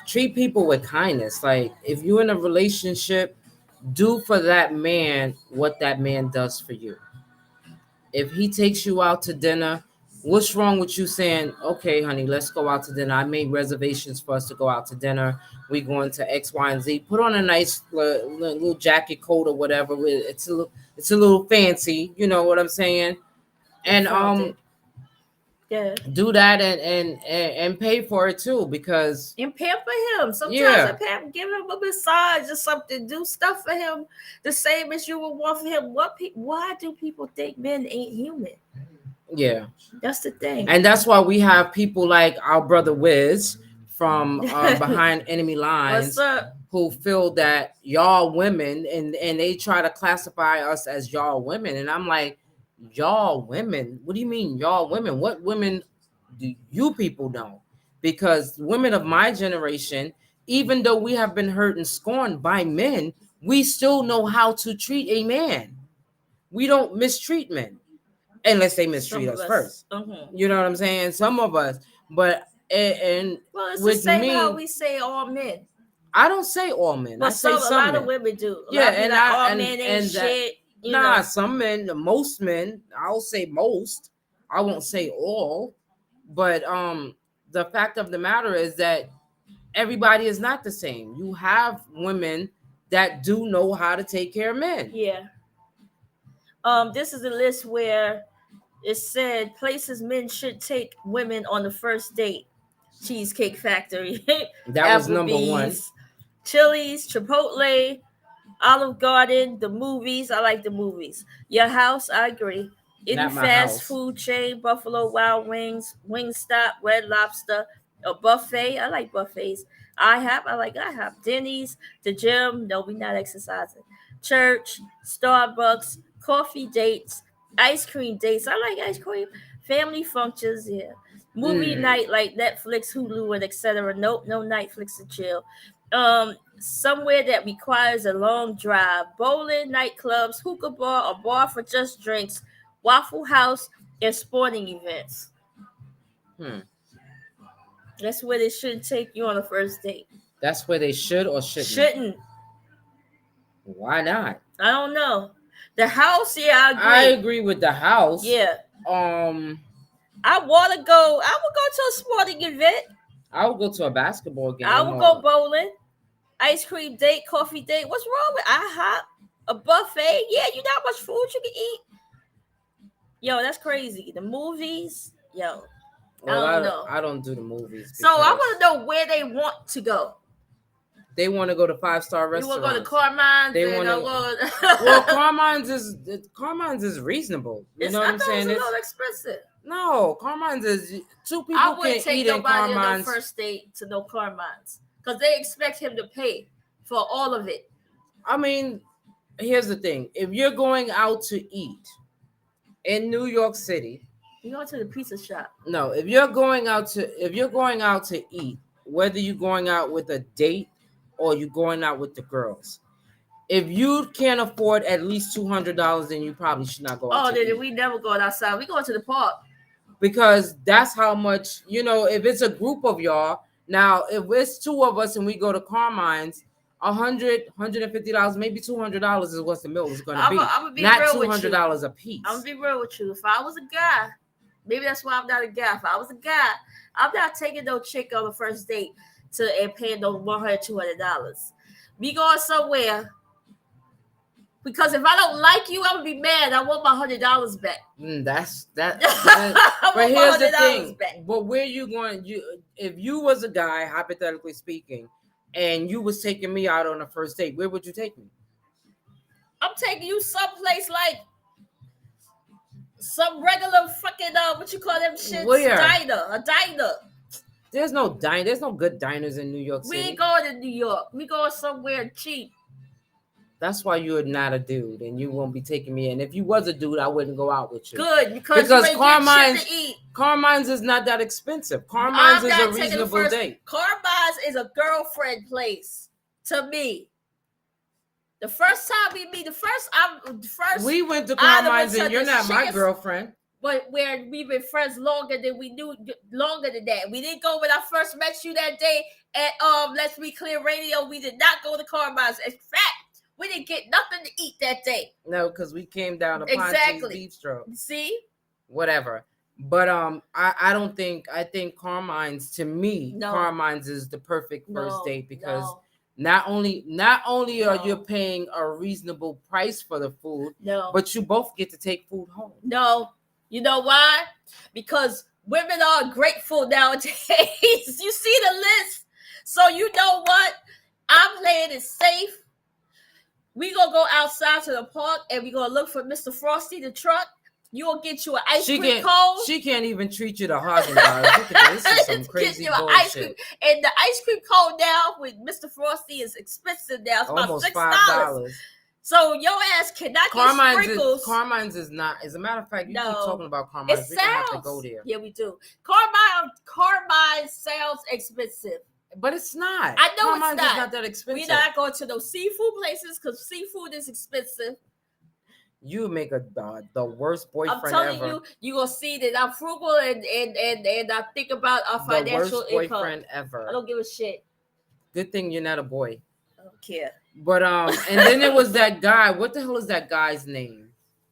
treat people with kindness. Like if you're in a relationship, do for that man what that man does for you. If he takes you out to dinner, what's wrong with you saying, okay, honey, let's go out to dinner? I made reservations for us to go out to dinner. We going to X, Y, and Z. Put on a nice little jacket, coat, or whatever. It's a little fancy. You know what I'm saying? And Felt it. Yeah. do that and pay for it too, because And pamper him. Sometimes I yeah, give him a massage or something. Do stuff for him the same as you would want for him. Why do people think men ain't human? yeah. That's the thing. And that's why we have people like our brother Wiz from Behind Enemy Lines, What's up? who feel that y'all women, and they try to classify us as y'all women. And I'm like, y'all women? What do you mean y'all women? What women do you people know? Because women of my generation, even though we have been hurt and scorned by men, we still know how to treat a man. We don't mistreat men unless they mistreat us first. You know what I'm saying? Some of us, but and well, it's with the same me, how we say all men. I don't say all men. But I say a some lot men. of women do. Yeah, and like, I all men ain't shit. Nah, some men, most men. I'll say most. I won't say all. But the fact of the matter is that everybody is not the same. You have women that do know how to take care of men. Yeah. This is a list where it said places men should take women on the first date. Cheesecake Factory, That was number one. Chili's, Chipotle, Olive Garden, the movies. I like the movies. Your house, I agree. Any Not my fast house. food chain, Buffalo Wild Wings, Wingstop, Red Lobster, a buffet. I like buffets. I like IHOP. Denny's, the gym. No, we not exercising. Church, Starbucks, coffee dates, ice cream dates. I like ice cream. Family functions, yeah. Movie night like Netflix, Hulu, and etc. Nope, no Netflix and chill. Somewhere that requires a long drive. Bowling, nightclubs, hookah bar, a bar for just drinks, Waffle House, and sporting events. That's where they shouldn't take you on a first date. That's where they should or shouldn't. Shouldn't. Why not? I don't know. The house, yeah, I agree with the house. Yeah. I would go to a sporting event. I would go to a basketball game. I would go bowling. Ice cream date, coffee date. What's wrong with IHOP? A buffet? Yeah, you know how much food you can eat. Yo, that's crazy. The movies, yo. Well, I don't know. I don't do the movies. So I want to know where they want to go. They want to go to 5-star restaurants. You want to go to Carmine's? They want to. Well, Carmine's is reasonable. You know what I'm saying? It's a little expensive. No, Carmine's is two people can eat in Carmine's. I wouldn't take nobody on the first date to no Carmine's because they expect him to pay for all of it. I mean, here's the thing: if you're going out to eat in New York City, you go to the pizza shop. No, if you're going out to eat, whether you're going out with a date or you're going out with the girls, if you can't afford at least $200, then you probably should not go out. Oh, then we never go outside. We go to the park. Because that's how much, if it's a group of y'all. Now, if it's two of us and we go to Carmine's, $150, maybe $200 is what the meal is going to be. I'm not $200 a piece. I'm gonna be real with you. If I was a guy, maybe that's why I'm not a guy. If I was a guy, I'm not taking no chick on the first date and paying no $100, $200. We going somewhere. Because if I don't like you, I'm gonna be mad. I want my $100 back. That's that. But here's the thing. Back. But where you going? If you was a guy, hypothetically speaking, and you was taking me out on a first date, where would you take me? I'm taking you someplace like some regular fucking what you call them shit? Where? A diner. There's no diner. There's no good diners in New York City. We ain't going to New York. We going somewhere cheap. That's why you're not a dude, and you won't be taking me in. If you was a dude, I wouldn't go out with you. Good, because Carmine's is not that expensive. Carmine's is a reasonable date. Carmine's is a girlfriend place to me. The first time we meet, the first We went to out of Carmine's each and you're other not my shits, girlfriend. but where we've been friends longer than we knew, longer than that. We didn't go when I first met you that day at Let's Be Clear Radio. We did not go to Carmine's. In fact, we didn't get nothing to eat that day. No, because we came down to Exactly. Ponte's beef stroke. See? Whatever. But I don't think, I think Carmine's, to me, No. Carmine's is the perfect first No, date, because no, not only are No. you paying a reasonable price for the food, no, but you both get to take food home. no. You know why? Because women are grateful nowadays. You see the list. So you know what? I'm playing it safe. We gonna go outside to the park and we gonna look for Mr. Frosty the truck. You gonna get you an ice cream cone. She can't even treat you to Haagen-Dazs. Look at this. This is some crazy bullshit. Ice cream. And the ice cream cone now with Mr. Frosty is expensive now. It's almost about $6. So your ass cannot get sprinkles. Carmine's is not. As a matter of fact, you keep talking about Carmine's. We're gonna have to go there. Yeah, we do. Carmine sounds expensive. But it's not. I know Carmine's it's not. Is not that expensive. We're not going to those seafood places because seafood is expensive. You make the worst boyfriend ever. I'm telling you, you're going to see that I'm frugal and I think about our financial income. The worst boyfriend ever. I don't give a shit. Good thing you're not a boy. I don't care. But and then there was that guy. What the hell is that guy's name?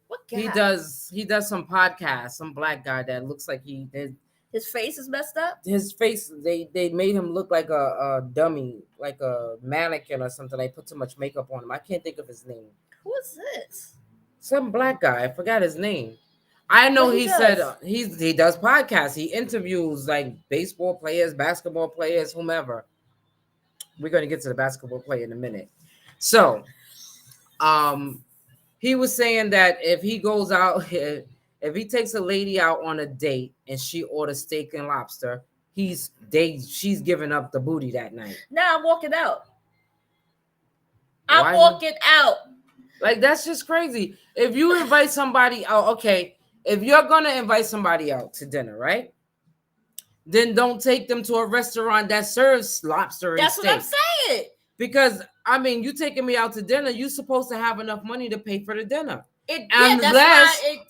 What guy? He does some podcast. Some black guy that looks like his face is messed up. His face, they made him look like a dummy, like a mannequin or something. They put too much makeup on him. I can't think of his name. Who is this? Some black guy. I forgot his name. I know he said he does podcasts. He interviews like baseball players, basketball players, whomever. We're going to get to the basketball player in a minute. So, he was saying that if he goes out, if he takes a lady out on a date and she orders steak and lobster, she's giving up the booty that night. Now I'm walking out. I'm walking out. Like, that's just crazy. If you invite somebody out, okay, if you're going to invite somebody out to dinner, right? Then don't take them to a restaurant that serves lobster and steak. That's what I'm saying. Because, I mean, you taking me out to dinner, you're supposed to have enough money to pay for the dinner.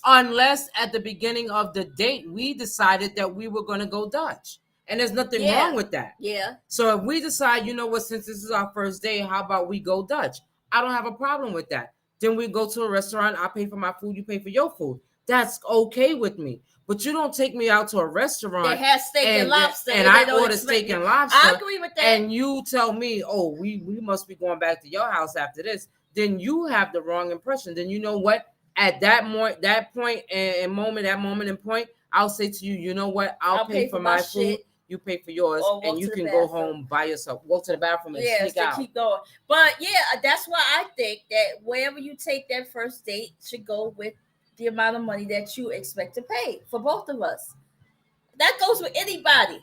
Unless at the beginning of the date, we decided that we were going to go Dutch. And there's nothing wrong with that. Yeah. So if we decide, you know what, since this is our first day, how about we go Dutch? I don't have a problem with that. Then we go to a restaurant, I pay for my food, you pay for your food. That's okay with me. But you don't take me out to a restaurant that has steak and lobster, and I order steak and lobster. I agree with that. And you tell me, oh, we must be going back to your house after this. Then you have the wrong impression. Then you know what? At that moment and point, I'll say to you, you know what? I'll pay for my food. You pay for yours, and you can go home by yourself. Walk to the bathroom and sneak out. Keep going. But that's why I think that wherever you take that first date should go with the amount of money that you expect to pay for both of us. That goes with anybody.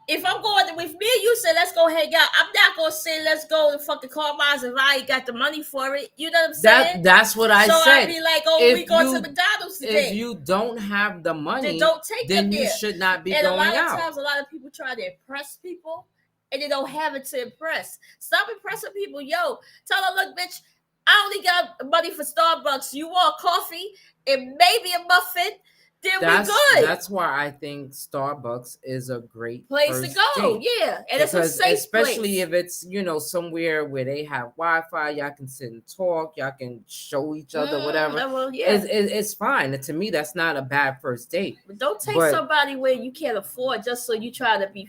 If I'm going with me and you say let's go hang out, I'm not gonna say let's go to fucking Carmine's if I ain't got the money for it. You know what I'm saying? That's what I said. So I'd be like, we go to McDonald's today. If you don't have the money, then don't take them there. You should not be and going out. And a lot of times, a lot of people try to impress people, and they don't have it to impress. Stop impressing people. Yo, tell them, look, bitch, I only got money for Starbucks. You want coffee and maybe a muffin? Then we good. That's why I think Starbucks is a great place to go. Date. Yeah, and it's a safe especially place. If it's somewhere where they have Wi-Fi, y'all can sit and talk, y'all can show each other whatever. Well, it's fine. And to me, that's not a bad first date. But don't take somebody where you can't afford just so you try to be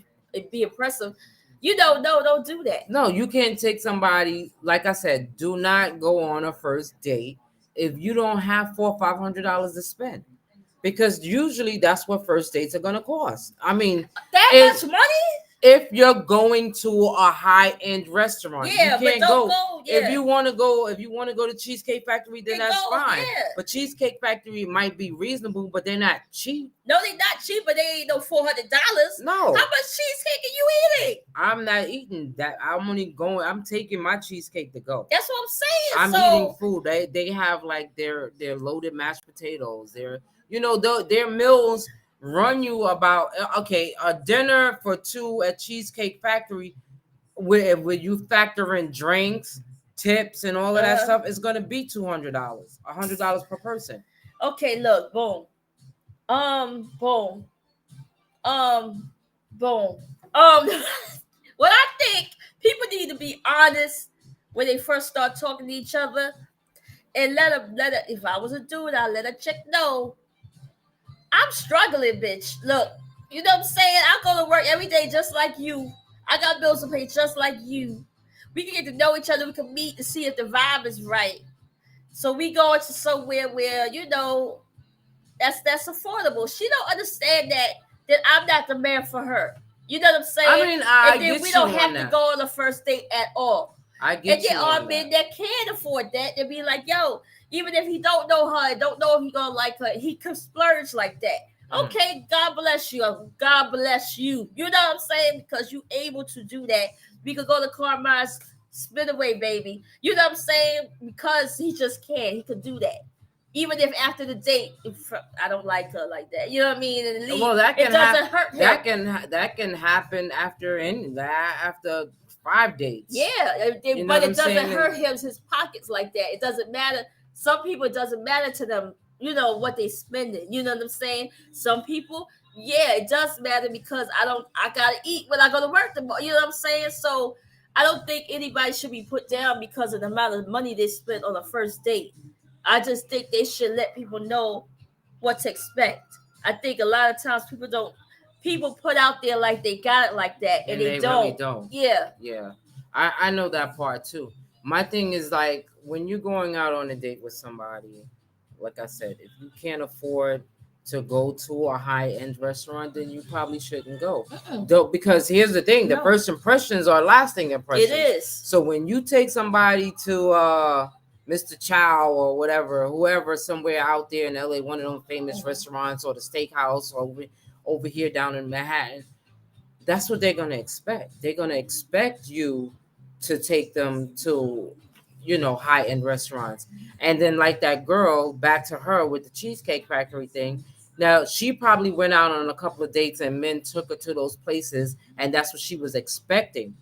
impressive. Don't do that. No, you can't take somebody. Like I said, do not go on a first date if you don't have $400 or $500 to spend. Because usually that's what first dates are going to cost. I mean, that much money? If you're going to a high-end restaurant, you can't but don't go. If you want to go to Cheesecake Factory, then that's fine. Yeah. But Cheesecake Factory might be reasonable, but they're not cheap. No, they're not cheap, but they ain't no $400. No. How much cheesecake are you eating? I'm not eating that. I'm taking my cheesecake to go. That's what I'm saying. I'm eating food. They have like their loaded mashed potatoes. Their meals run you about a dinner for two at Cheesecake Factory where you factor in drinks, tips and all of that stuff, it's gonna be $200, $100 per person. Okay, look, boom, boom, um, boom, what I think people need to be honest when they first start talking to each other, and let her. If I was a dude, I'd let a chick know I'm struggling, bitch. Look, you know what I'm saying? I go to work every day just like you. I got bills to pay just like you. We can get to know each other. We can meet to see if the vibe is right. So we go into somewhere where that's affordable. She don't understand that I'm not the man for her. You know what I'm I saying? mean, I And then get we you don't on have to that. go on the first date at all. I And get there you are on men that. that can afford that. They be like, yo, even if he don't know her, and don't know if he gonna like her, he could splurge like that. Mm. Okay, God bless you. God bless you. You know what I'm saying? Because you able to do that. We could go to Carmine's spin away, baby. You know what I'm saying? Because he just can. He could do that. Even if after the date, if I don't like her like that, you know what I mean, and leave, Well, that it can happen. doesn't hurt him. That can happen after after 5 dates. Yeah, You know but what I'm it doesn't saying? hurt his pockets like that. It doesn't matter. Some people, it doesn't matter to them, what they spending. You know what I'm saying? Some people, yeah, it does matter because I gotta eat when I go to work tomorrow. You know what I'm saying? So I don't think anybody should be put down because of the amount of money they spent on a first date. I just think they should let people know what to expect. I think a lot of times people put out there like they got it like that, and And they they really don't. don't. Yeah. Yeah. I know that part too. My thing is like when you're going out on a date with somebody, like I said, if you can't afford to go to a high end restaurant, then you probably shouldn't go. Though, because here's the thing, the No. first impressions are lasting impressions. It is. So when you take somebody to Mr. Chow or whatever, whoever somewhere out there in LA, one of them famous restaurants or the steakhouse or over here down in Manhattan, that's what they're gonna expect. They're gonna expect you to take them to, high end restaurants. And then like that girl, back to her with the Cheesecake Factory thing. Now she probably went out on a couple of dates and men took her to those places, and that's what she was expecting.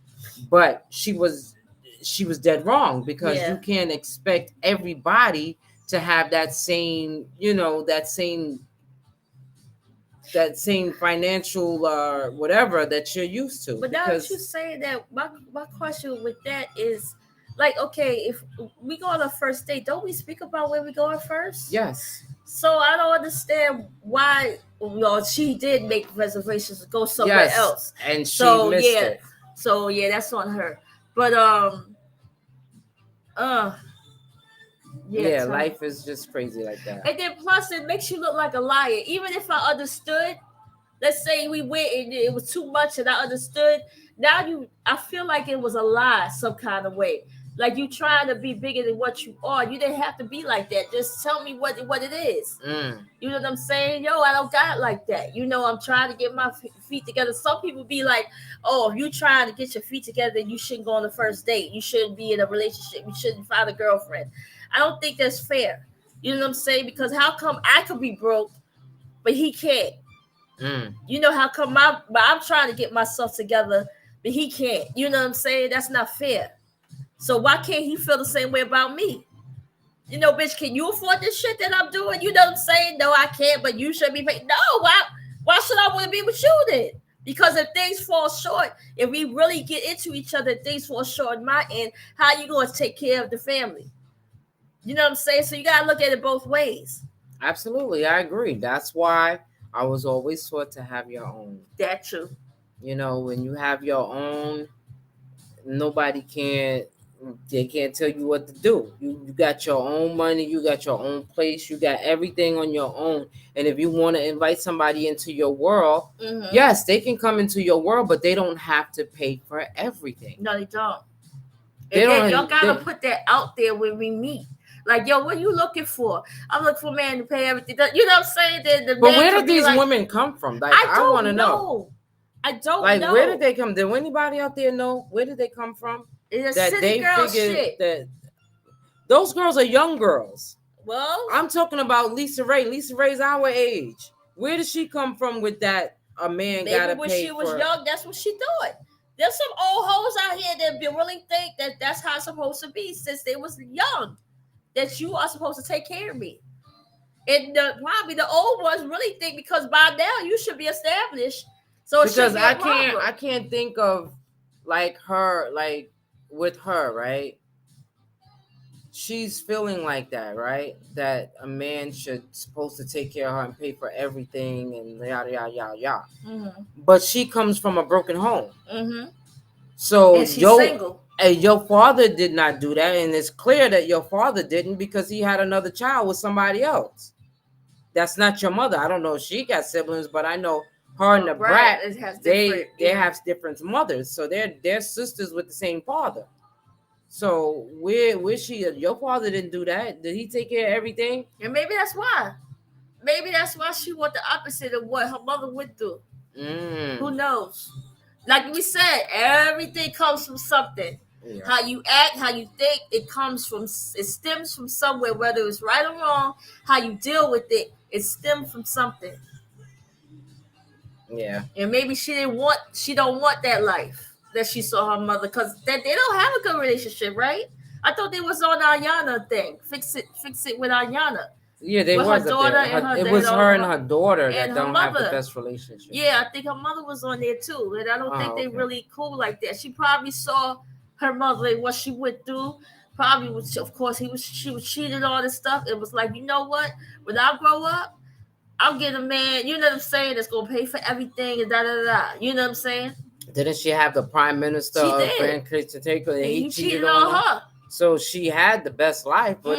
But she was dead wrong because you Yeah. can't expect everybody to have that same financial whatever that you're used to. But now that you Because say that, my question with that is, like, okay, if we go on a first date, don't we speak about where we going first? yes, So I don't understand why. She did make reservations to go somewhere yes, else. and she So missed yeah, it. that's on her. But uh, yeah, Yeah, life is just crazy like that. and then plus it makes you look like a liar. Even if I understood, let's say we went and it was too much and I understood. Now I feel like it was a lie some kind of way. Like you trying to be bigger than what you are. You didn't have to be like that. Just tell me what it is. Mm. You know what I'm saying? Yo, I don't got it like that. I'm trying to get my feet together. Some people be like, oh, if you trying to get your feet together, then you shouldn't go on the first date. You shouldn't be in a relationship. You shouldn't find a girlfriend. I don't think that's fair. You know what I'm saying? Because how come I could be broke, but he can't? Mm. You know how come I'm trying to get myself together, but he can't. You know what I'm saying? That's not fair. So why can't he feel the same way about me? Bitch, can you afford this shit that I'm doing? You know what I'm saying? No, I can't, but you should be paid. No, why should I want to be with you then? Because if things fall short, if we really get into each other, things fall short on my end, how you going to take care of the family? You know what I'm saying? So you got to look at it both ways. Absolutely, I agree. That's why I was always taught to have your own. That's true. When you have your own, nobody can't tell you what to do. You got your own money, you got your own place, you got everything on your own. And if you want to invite somebody into your world, yes, they can come into your world, but they don't have to pay for everything. No, they don't. They And then don't. y'all gotta put that out there when we meet. Like, yo, what are you looking for? I'm looking for a man to pay everything. You know what I'm saying? The But man where could did be these like, women come from? Like, I I want to don't know. know. I don't Like, know. where did they come? Did anybody out there know where did they come from? It's a That city they girl figured shit. that those girls are young girls. Well, I'm talking about Lisa Ray. Lisa Ray's our age. Where did she come from with that? A man maybe gotta when pay she was for. young, that's what she thought. There's some old hoes out here that really think that that's how it's supposed to be since they was young. That you are supposed to take care of me. And probably the old ones really think because by now you should be established, so it Because should be a problem. I can't think of like her, like with her, right? She's feeling like that, right? That a man should supposed to take care of her and pay for everything and yada yada yada yada. Mm-hmm. But she comes from a broken home, Mm-hmm. so And she's single. your father did not do that, and it's clear that your father didn't because he had another child with somebody else. That's not your mother. I don't know if she got siblings, but I know her and the brat, It has they different. have different mothers, so they're sisters with the same father. So where she? Your father didn't do that. Did he take care of everything? And maybe that's why. Maybe that's why she want the opposite of what her mother went through. Who knows? Like we said, everything comes from something. Yeah. How you act, how you think, it stems from somewhere, whether it's right or wrong. How you deal with it, it stems from something. Yeah. And maybe she don't want that life that she saw her mother, because they don't have a good relationship, right? I thought they was on Ayana thing. Fix it with Ayana. Yeah, they With was her up daughter there. and her It dad was on her and her- her daughter that and her don't have the mother. best relationship. Yeah, I think her mother was on there too, and I don't think they okay. really cool like that. She probably saw her mother and what she went through. Probably was, of course, she was cheated all this stuff. It was like, you know what? When I grow up, I'll get a man. You know what I'm saying? That's gonna pay for everything and da da da. You know what I'm saying? Didn't she have the prime minister She of did. Grand Cristobal and he He cheated on her? So she had the best life, but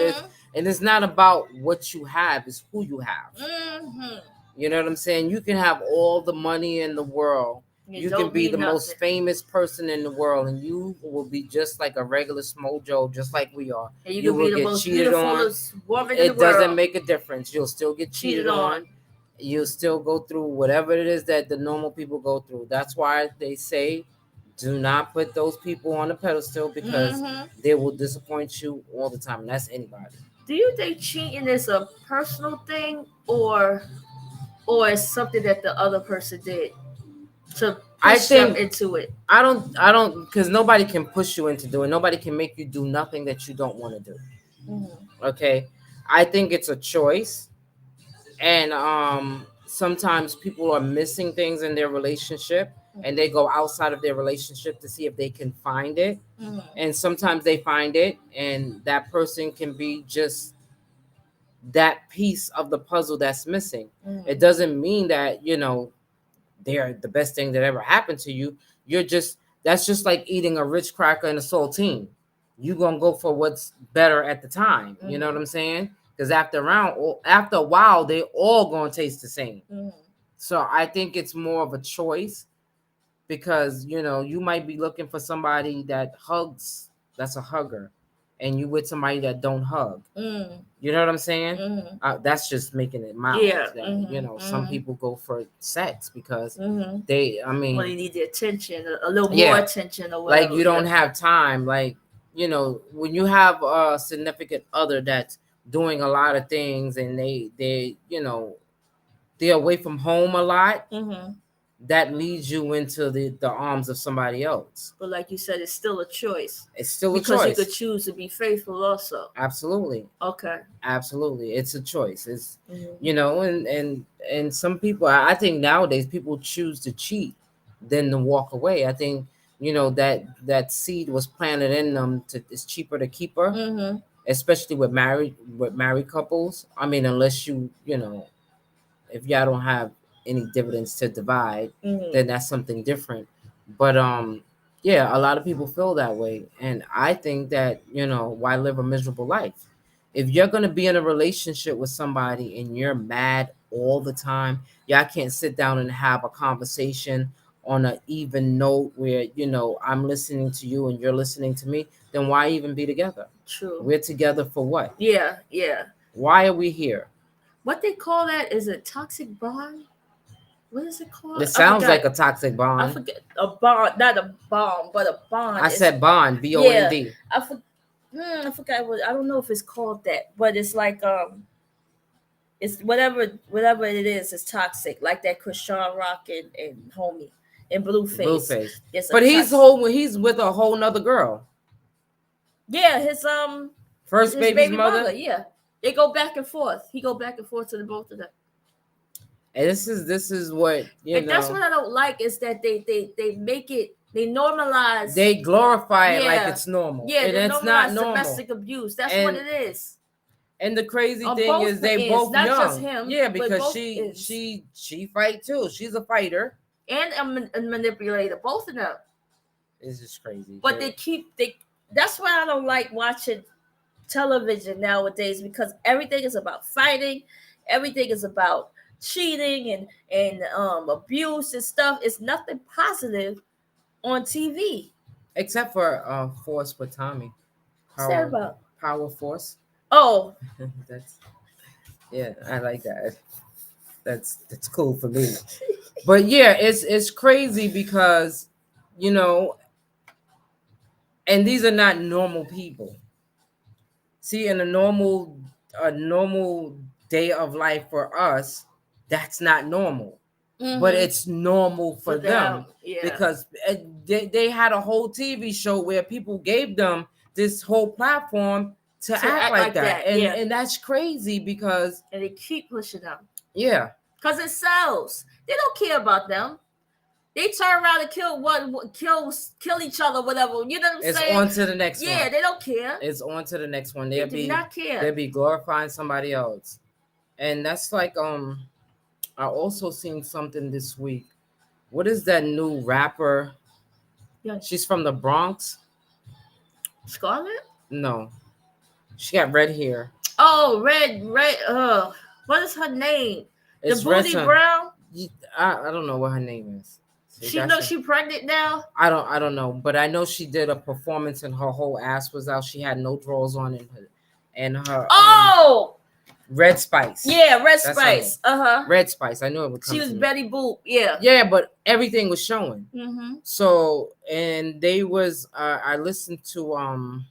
it's not about what you have, it's who you have. Mm-hmm. You know what I'm saying? You can have all the money in the world. You can be the most famous person in the world, and you will be just like a regular Smojo, just like we are. And you will get the most cheated on. Woman It in the doesn't world. make a difference. You'll still get cheated on. You'll still go through whatever it is that the normal people go through. That's why they say, do not put those people on a pedestal because they will disappoint you all the time. And that's anybody. Do you think cheating is a personal thing, or it's something that the other person did to push them into it? I don't, because nobody can push you into doing. Nobody can make you do nothing that you don't want to do. Okay, I think it's a choice, and sometimes people are missing things in their relationship, and they go outside of their relationship to see if they can find it, and sometimes they find it, and that person can be just that piece of the puzzle that's missing. It doesn't mean that they're the best thing that ever happened to you. That's just like eating a rich cracker and a saltine. You're gonna go for what's better at the time. You know what I'm saying? Because after a while, they all gonna taste the same. So I think it's more of a choice, because you might be looking for somebody that hugs, that's a hugger, and you with somebody that don't hug. You know what I'm saying? That's just making it mild. Yeah. Some people go for sex because they need the attention, a little more attention, or whatever. Like you don't have time. Like, when you have a significant other that's doing a lot of things, and they're away from home a lot, that leads you into the arms of somebody else. But like you said, it's still a choice. It's still because a choice. You could choose to be faithful also. Absolutely. Okay. Absolutely. It's a choice. It's and some people, I think nowadays people choose to cheat than to walk away. I think that seed was planted in them. It's cheaper to keep her, especially with married couples. I mean, unless if y'all don't have any dividends to divide, then that's something different. But yeah, a lot of people feel that way, and I think that why live a miserable life? If you're gonna be in a relationship with somebody and you're mad all the time, y'all can't sit down and have a conversation on an even note where I'm listening to you and you're listening to me. Then why even be together? True. We're together for what? Yeah. Why are we here? What they call that is a toxic bond. What is it called? It sounds like a toxic bond. I forget. A bond, not a bomb, but a bond. I said bond, BOND. I forgot what. I don't know if it's called that, but it's like it's whatever it is. It's toxic, like that Krishan Rock and Homie. and Blueface. Blueface. It's a But touch. he's with a whole nother girl. Yeah, First his baby's baby mother. mother. Yeah, they go back and forth. He go back and forth to the both of them. And this is what And that's what I don't like is that they make it, they normalize. they glorify it like Yeah. it's normal. Yeah, And they it's not normalize normal. domestic abuse. That's what And it is. and the crazy On thing both is they ends, both not young. just him, Yeah, but because both she ends. she fight too. She's a fighter. And a manipulator, both of them. It's just crazy. But they. That's why I don't like watching television nowadays, because everything is about fighting, everything is about cheating and abuse and stuff. It's nothing positive on TV. except for Force with Tommy. What's that about? Power Force. Oh, That's yeah, I like that. That's cool for me. But yeah, it's crazy because you know, and these are not normal people. See, in a normal day of life for us, that's not normal. But it's normal for them yeah. because they had a whole TV show where people gave them this whole platform to act like that. And yeah. and that's crazy because And they keep pushing them yeah, because it sells. They don't care about them. They turn around and kill each other, whatever. You know what I'm it's saying? on to the next one. Yeah, they don't care. It's on to the next one. They do not care. They'll be glorifying somebody else. And that's like I also seen something this week. What is that new rapper? Yeah. She's from the Bronx. Scarlett? No. She got red hair. Oh, red. What is her name? It's the Booty Brown? I don't know what her name is. She pregnant now? I don't know, but I know she did a performance and her whole ass was out. She had no drawers on and her Red Spice. Yeah, Red Spice. Red Spice. I knew it would come. She was Betty Boop. Yeah. Yeah, but everything was showing. Mm-hmm. So and they was I listened to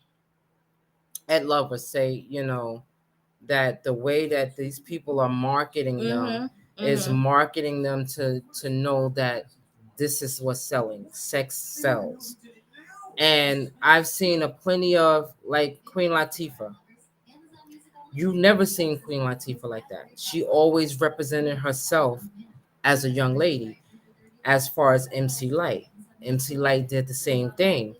Ed Lover say, that the way that these people are marketing them is marketing them to know that this is what's selling. Sex sells. And I've seen a plenty of like Queen Latifah. You've never seen Queen Latifah like that. She always represented herself as a young lady. As far as MC Light did the same thing.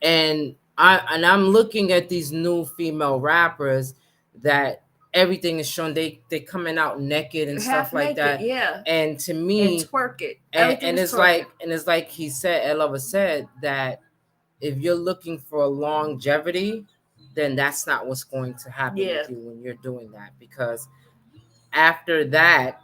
And I'm looking at these new female rappers that everything is shown. They coming out naked and Half stuff like naked, that. yeah. And to me, and twerk it. And it's like he said, Ed Lover said that if you're looking for longevity, then that's not what's going to happen with you when you're doing that. Because after that,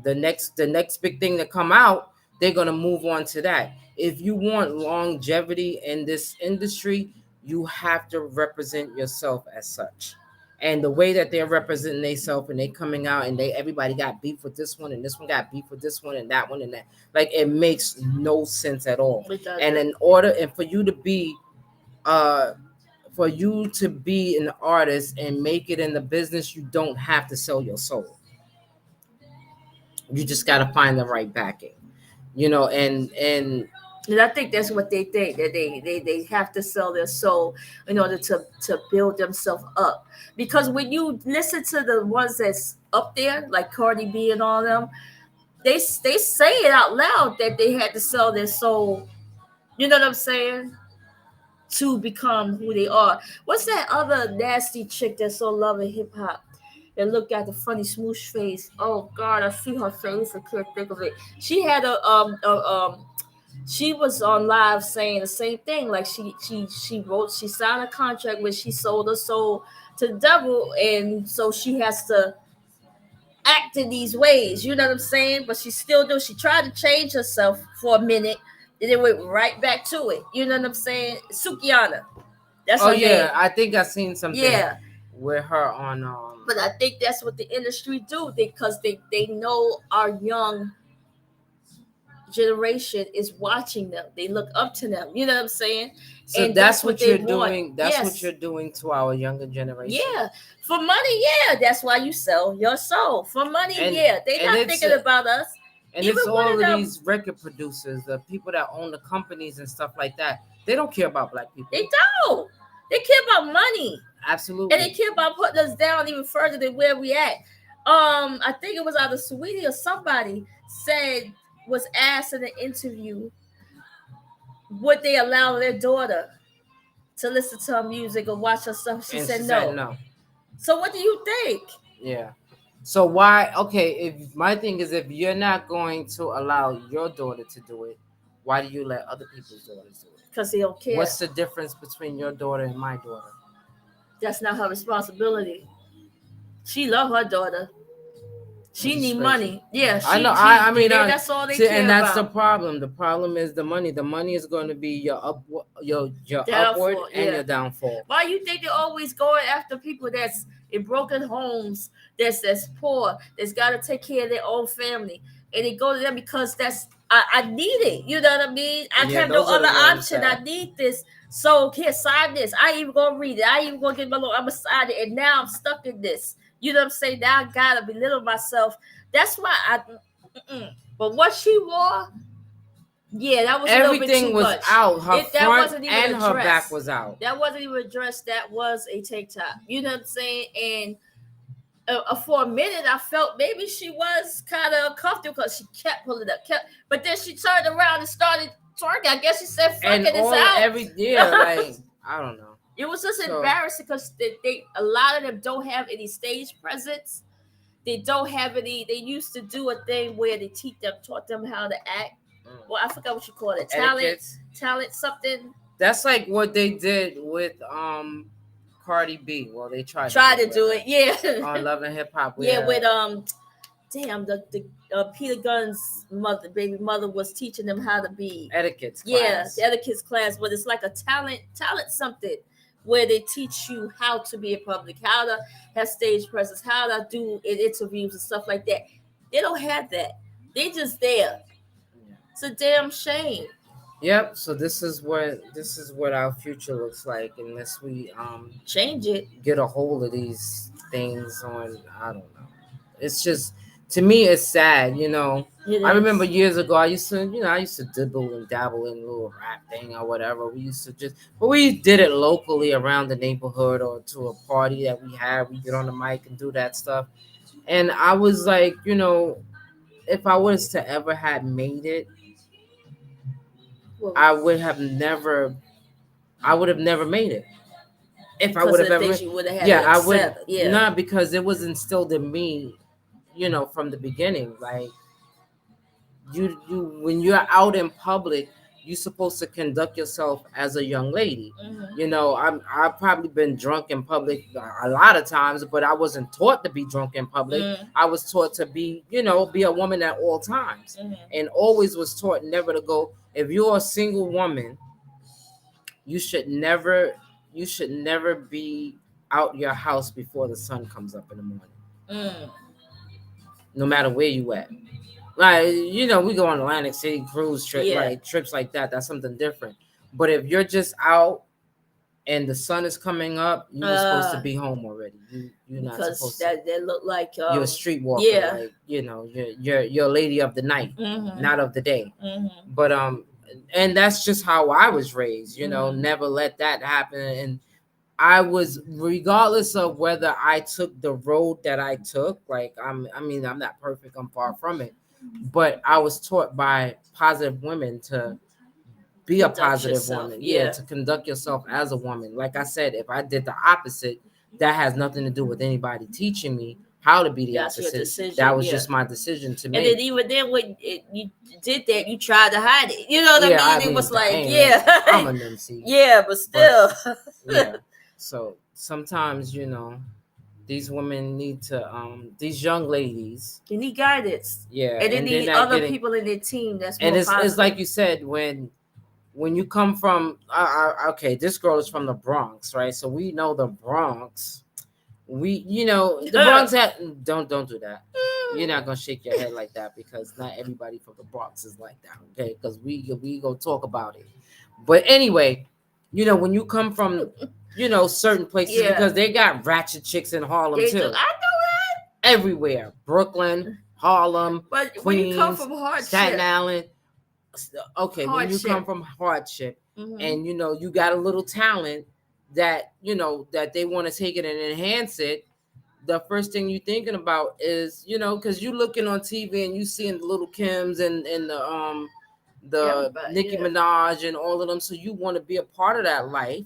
the next big thing to come out, they're gonna move on to that. If you want longevity in this industry, you have to represent yourself as such. And the way that they're representing themselves and they coming out and everybody got beef with this one and this one got beef with this one and that one and that, like it makes no sense at all. And in order and for you to be an artist and make it in the business, you don't have to sell your soul. You just got to find the right backing, and I think that's what they think, that they have to sell their soul in order to build themselves up. Because when you listen to the ones that's up there, like Cardi B and all them, they say it out loud that they had to sell their soul. You know what I'm saying? To become who they are. What's that other nasty chick that's so loving hip hop? And look at the funny smoosh face. Oh God, I see her face. I can't think of it. She had she was on live saying the same thing. Like she signed a contract where she sold her soul to the devil, and so she has to act in these ways. You know what I'm saying? But she still do. She tried to change herself for a minute, and then went right back to it. You know what I'm saying? Sukiana. That's her name. I think I seen something. Yeah. With her on But I think that's what the industry do, because they know our young generation is watching them. They look up to them. You know what I'm saying? So and that's what you're doing. That's what you're doing to our younger generation. Yeah. For money, yeah. That's why you sell your soul. For money, yeah. They're not thinking about us. And Even it's one of all of them, these record producers, the people that own the companies and stuff like that. They don't care about black people. they don't. They care about money. Absolutely. And they care about putting us down even further than where we at. I think it was either Sweetie or somebody said was asked in an interview would they allow their daughter to listen to her music or watch her stuff. She And said she no. said no. So what do you think? Yeah. So why? Okay, if my thing is, if you're not going to allow your daughter to do it, why do you let other people's daughters do it? Because they don't care. What's the difference between your daughter and my daughter? That's not her responsibility. She love her daughter. She Which is need crazy. money. Yeah, I know. I mean, that's all they see, care and that's the about. problem. The problem is the money. The money is going to be your your Downfall, upward and yeah. your downfall. Why you think they're always going after people that's in broken homes, that's poor, that's got to take care of their own family, and they go to them because I need it. You know what I mean? I Yeah, have no those are the other ones option. that- I need this. So here, sign this. I ain't even gonna read it. I ain't even gonna get my loan. I'm gonna sign it, and now I'm stuck in this. You know what I'm saying? Now I gotta belittle myself. That's why But what she wore, yeah, that was everything a little bit too was much. out. Her That front wasn't even and a her dress. back was out. That wasn't even a dress. That was a tank top. You know what I'm saying? And for a minute, I felt maybe she was kind of uncomfortable because she kept pulling up, but then she turned around and started twerking. I guess she said, "Fuck And it, it's out." every like I don't know. It was just So- embarrassing because they a lot of them don't have any stage presence. They don't have any. They used to do a thing where they taught them how to act. Well, I forgot what you call it. Talent something. That's like what they did with Cardi B. Well, they tried to do it. Yeah. On Love and Hip Hop. Yeah, with damn, the Peter Gunn's baby mother was teaching them how to be etiquette class. Yeah, the etiquette class, but it's like a talent something where they teach you how to be in public, how to have stage presence, how to do in interviews and stuff like that. They don't have that. They just there. It's a damn shame. Yep. So this is what our future looks like unless we change it, get a hold of these things on. I don't know. It's just, to me, it's sad. You know, I remember years ago I used to dibble and dabble in a little rap thing or whatever. We used to but we did it locally around the neighborhood or to a party that we had. We get on the mic and do that stuff. And I was like, you know, if I was to ever had made it, I would have never made it. If I would have ever, I would, not because it was instilled in me, you know, from the beginning. Like you when you're out in public, you're supposed to conduct yourself as a young lady. Mm-hmm. You know, I've probably been drunk in public a lot of times, but I wasn't taught to be drunk in public. Mm-hmm. I was taught to be a woman at all times, and always was taught never to go. If you're a single woman, you should never be out your house before the sun comes up in the morning. No matter where you at. Like, you know, we go on Atlantic City cruise trip, like trips like that. That's something different. But if you're just out and the sun is coming up, you're supposed to be home already. You're not supposed to. That look like you're a streetwalker. Like, you know, you're a lady of the night, not of the day. But and that's just how I was raised. You know, never let that happen. And I was, regardless of whether I took the road that I took, like I'm not perfect. I'm far from it. But I was taught by positive women to be a positive woman. Yeah, to conduct yourself as a woman. Like I said, if I did the opposite, that has nothing to do with anybody teaching me how to be the opposite. That was just my decision to make. And then even then, when you did that, you tried to hide it. You know what I mean? It was like, I'm a NIKKI. Yeah, but still. So sometimes, you know, these women need to, these young ladies, they need guidance. Yeah, and they need other people in their team. That's more positive. It's like you said, when you come from, okay, this girl is from the Bronx, right? So we know the Bronx. The Bronx don't do that. You're not gonna shake your head like that because not everybody from the Bronx is like that, okay? Because we go talk about it. But anyway, you know, when you come from, you know, certain places, because they got ratchet chicks in Harlem too. I know that. Everywhere, Brooklyn, Harlem, But when you come Queens, from Staten hardship, Island. Okay, when you come hardship. from hardship Hmm. and you got a little talent that that they want to take it and enhance it, the first thing you're thinking about is because you looking on TV and you seeing the little Kims and the Everybody, Nicki yeah. Minaj and all of them, so you want to be a part of that life.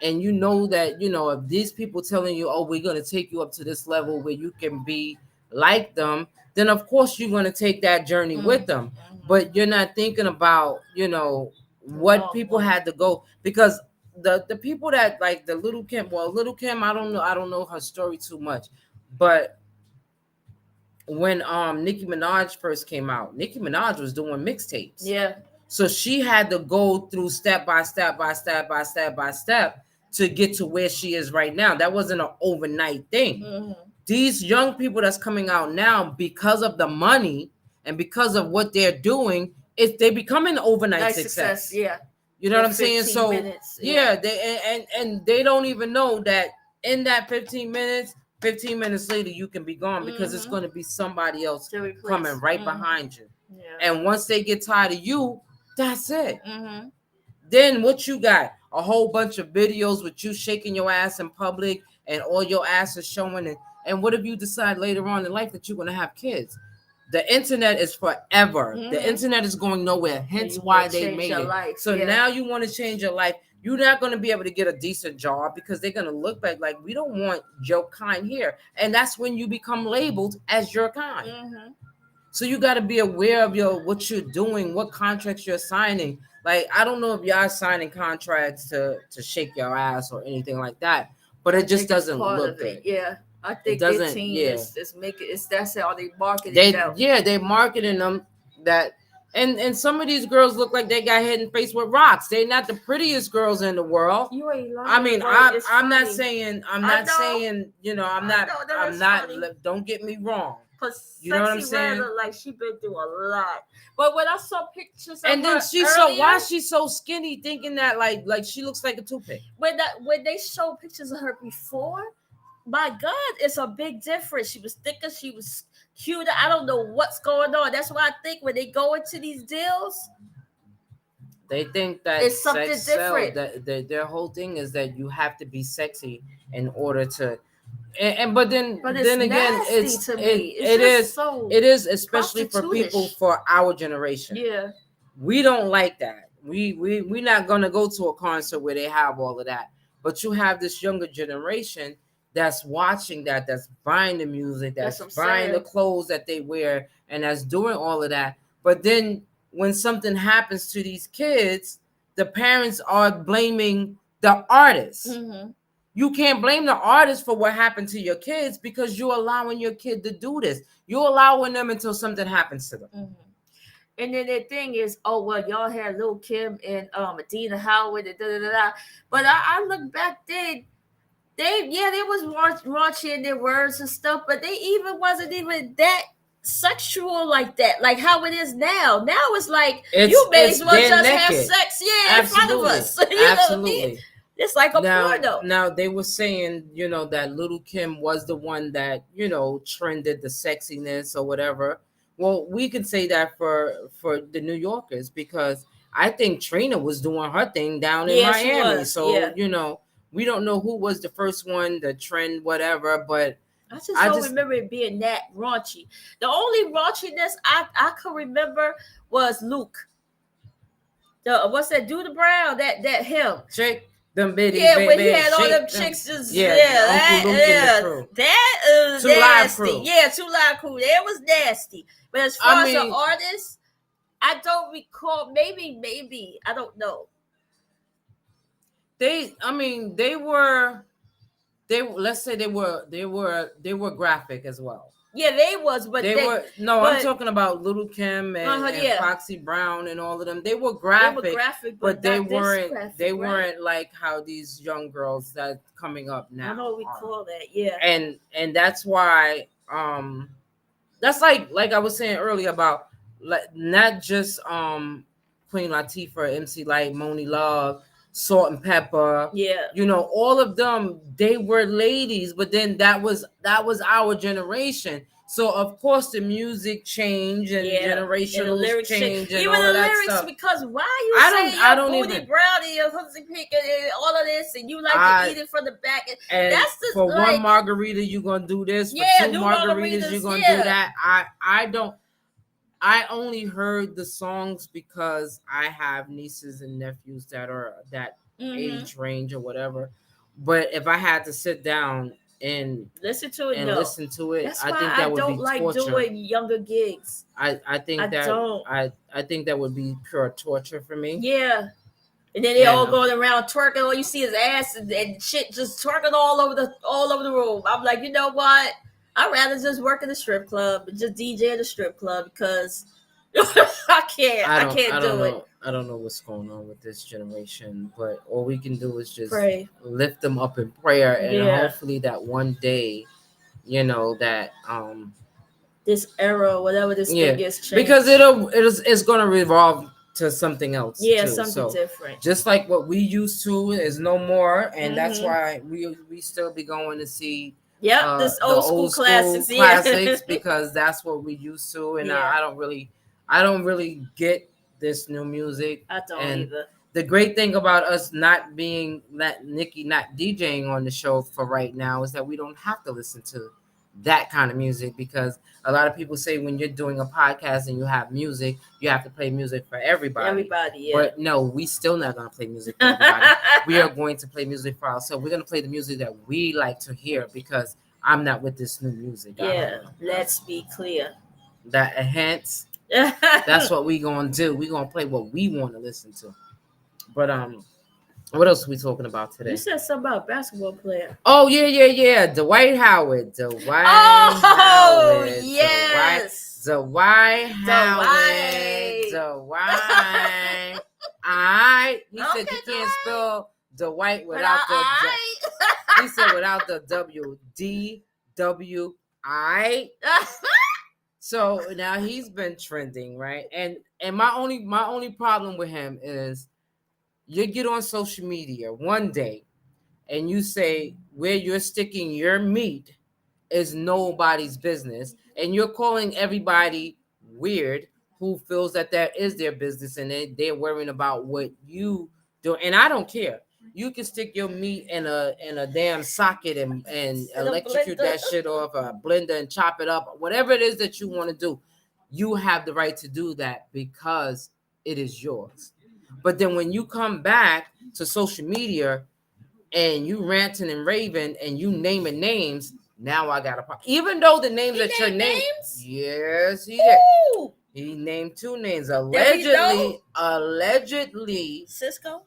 And that if these people telling you, oh, we're going to take you up to this level where you can be like them, then of course you're going to take that journey with them. But you're not thinking about The what long people run. had to go, because the people that like the little Kim, I don't know her story too much, but when Nicki Minaj first came out, Nicki Minaj was doing mixtapes. Yeah. So she had to go through step by step by step by step by step to get to where she is right now. That wasn't an overnight thing. These young people that's coming out now, because of the money and because of what they're doing, they become an overnight Nice success. success. Yeah. You know In what I'm saying? 15 So minutes. yeah, they and they don't even know that in that 15 minutes later you can be gone, because it's going to be somebody else To replace. coming right behind you. Yeah. And once they get tired of you, that's it. Mm-hmm. Then what you got? A whole bunch of videos with you shaking your ass in public and all your ass is showing it. And what if you decide later on in life that you're going to have kids? The internet is forever. The internet is going nowhere. Hence why they made it. Life. So now you want to change your life. You're not going to be able to get a decent job because they're going to look back like, we don't want your kind here. And that's when you become labeled as your kind. So you got to be aware of what you're doing, what contracts you're signing. Like, I don't know if y'all signing contracts to shake your ass or anything like that, but it just doesn't look good. Yeah. I think It doesn't. their team Yeah. is making that's how they market it out. They marketing them that, and some of these girls look like they got hit in the face with rocks. They're not the prettiest girls in the world. You ain't lying. I mean, I'm not saying I'm not don't get me wrong. You know what I'm saying? Look like she been through a lot. But when I saw pictures of And then her she's earlier, so why she's so skinny, thinking that like she looks like a toothpick. When they show pictures of her before, my God, it's a big difference. She was thicker, she was cuter. I don't know what's going on. That's why I think when they go into these deals, they think that it's something different. That their whole thing is that you have to be sexy in order to. But then again, it is especially for people for our generation. Yeah, we don't like that. We're not gonna go to a concert where they have all of that. But you have this younger generation that's watching that's buying the music, that's buying the clothes that they wear, and that's doing all of that. But then when something happens to these kids, the parents are blaming the artists. You can't blame the artist for what happened to your kids, because you're allowing your kid to do this. You're allowing them until something happens to them. And then the thing is, oh well, y'all had Lil Kim and Adina Howard and But I look back then, they was raunchy in their words and stuff, but they even wasn't even that sexual like that, like how it is now. Now it's like you may as well just have sex, in front of us. You know what I mean? It's like a porno. Now they were saying, that Little Kim was the one that, trended the sexiness or whatever. Well, we can say that for the New Yorkers, because I think Trina was doing her thing down in Miami. So, we don't know who was the first one to trend whatever, but I just remember it being that raunchy. The only raunchiness I could remember was Luke. What's that dude Brown? That him. Shake them bitties. Yeah, when he had all them chicks just Uncle Luke and the crew. That is Two nasty. Live Crew. Yeah, Two Live Crew. That was nasty. But as far as an artist, I don't recall. Maybe I don't know. They were let's say they were graphic as well. Yeah, they was, but they were. No, I'm talking about Little Kim and Foxy Brown and all of them. They were graphic, but they weren't. They weren't like how these young girls that coming up now. I don't recall that. Yeah, and that's why. That's like I was saying earlier about not just Queen Latifah, MC Lyte, Moni Love, Salt and Pepper. Yeah, all of them, they were ladies, but then that was our generation. So of course the music change and Yeah, and the generational lyrics change and even all the of that lyrics, stuff. because why you I saying I your don't booty even brownie, your pussy pink, and all of this, and you like to eat it from the back? and That's the for one like, margarita you're gonna do this, for yeah, two new margaritas you're margaritas, gonna do yeah. that. I don't. I only heard the songs because I have nieces and nephews that are that Mm-hmm. age range or whatever. But if I had to sit down and Listen to it, and no. listen to it, That's I why think I that would don't be like torture. doing younger gigs. I I think that don't. I think that would be pure torture for me. Yeah. And then they And all going around twerking. All you see is ass and shit just twerking all over the room. I'm like, you know what? I'd rather just work in the strip club and just DJ at the strip club because I can't I don't do it. know what's going on with this generation, but all we can do is just Pray. lift them up in prayer, and Yeah. hopefully that one day, that This era, whatever this yeah, thing is, change. because it's gonna revolve to something else Yeah, too. something So different. just like what we used to is no more, and that's Mhm. why we still be going to see Yep, this the old school old school classics. classics Yeah. because that's what we used to, and Yeah. I don't really get this new music. I don't And either. the great thing about us not being that Nikki not DJing on the show for right now is that we don't have to listen to that kind of music, because a lot of people say when you're doing a podcast and you have music, you have to play music for everybody. Everybody, yeah. But no, we still not gonna play music for everybody. We are going to play music for ourselves. We're gonna play the music that we like to hear, because I'm not with this new music. Yeah, let's be clear. That hence, that's what we gonna do. We gonna play what we want to listen to. But what else are we talking about today? You said something about a basketball player. Oh yeah. Dwight Howard. Dwight Oh, Howard. yes. Dwight Howard. Dwight. Dwight. I. He said Okay, you can't Dwight. spell Dwight without the. He said without the W. DWI. So now he's been trending, right? And my only problem with him is you get on social media one day and you say where you're sticking your meat is nobody's business, and you're calling everybody weird who feels that that is their business, and they're worrying about what you do. And I don't care. You can stick your meat in a damn socket and electrocute that shit off a blender and chop it up. Whatever it is that you want to do, you have the right to do that because it is yours. But then when you come back to social media and you ranting and raving and you naming names, now I got a problem. Even though the names that you're naming, yes, he did. He named two names. Allegedly, Cisco.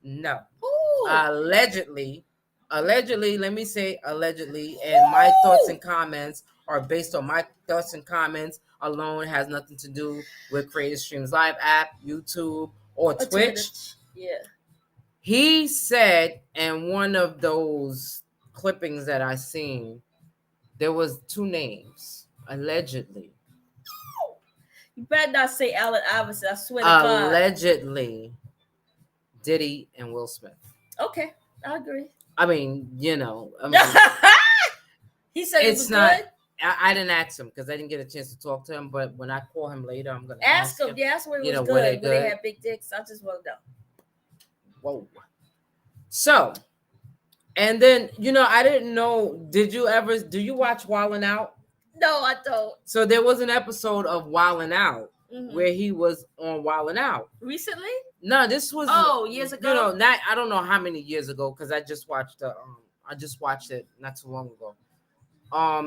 No. Ooh. Allegedly. Let me say allegedly, and my thoughts and comments are based on my thoughts and comments alone. It has nothing to do with Creative Streams Live app, YouTube, or Twitch. Yeah. He said in one of those clippings that I seen, there was two names, allegedly. You better not say Allen Iverson. I swear to God. Allegedly, Diddy and Will Smith. Okay, I agree. I mean, he said it was not. Good. I didn't ask him because I didn't get a chance to talk to him. But when I call him later, I'm gonna ask him. Yeah, that's where it was good. When they had big dicks, I just want to know. Whoa. So, and then I didn't know. Do you watch Wildin' Out? No, I don't. So there was an episode of Wildin' Out where he was on Wildin' Out recently. No, this was years ago. I don't know how many years ago because I just watched it not too long ago.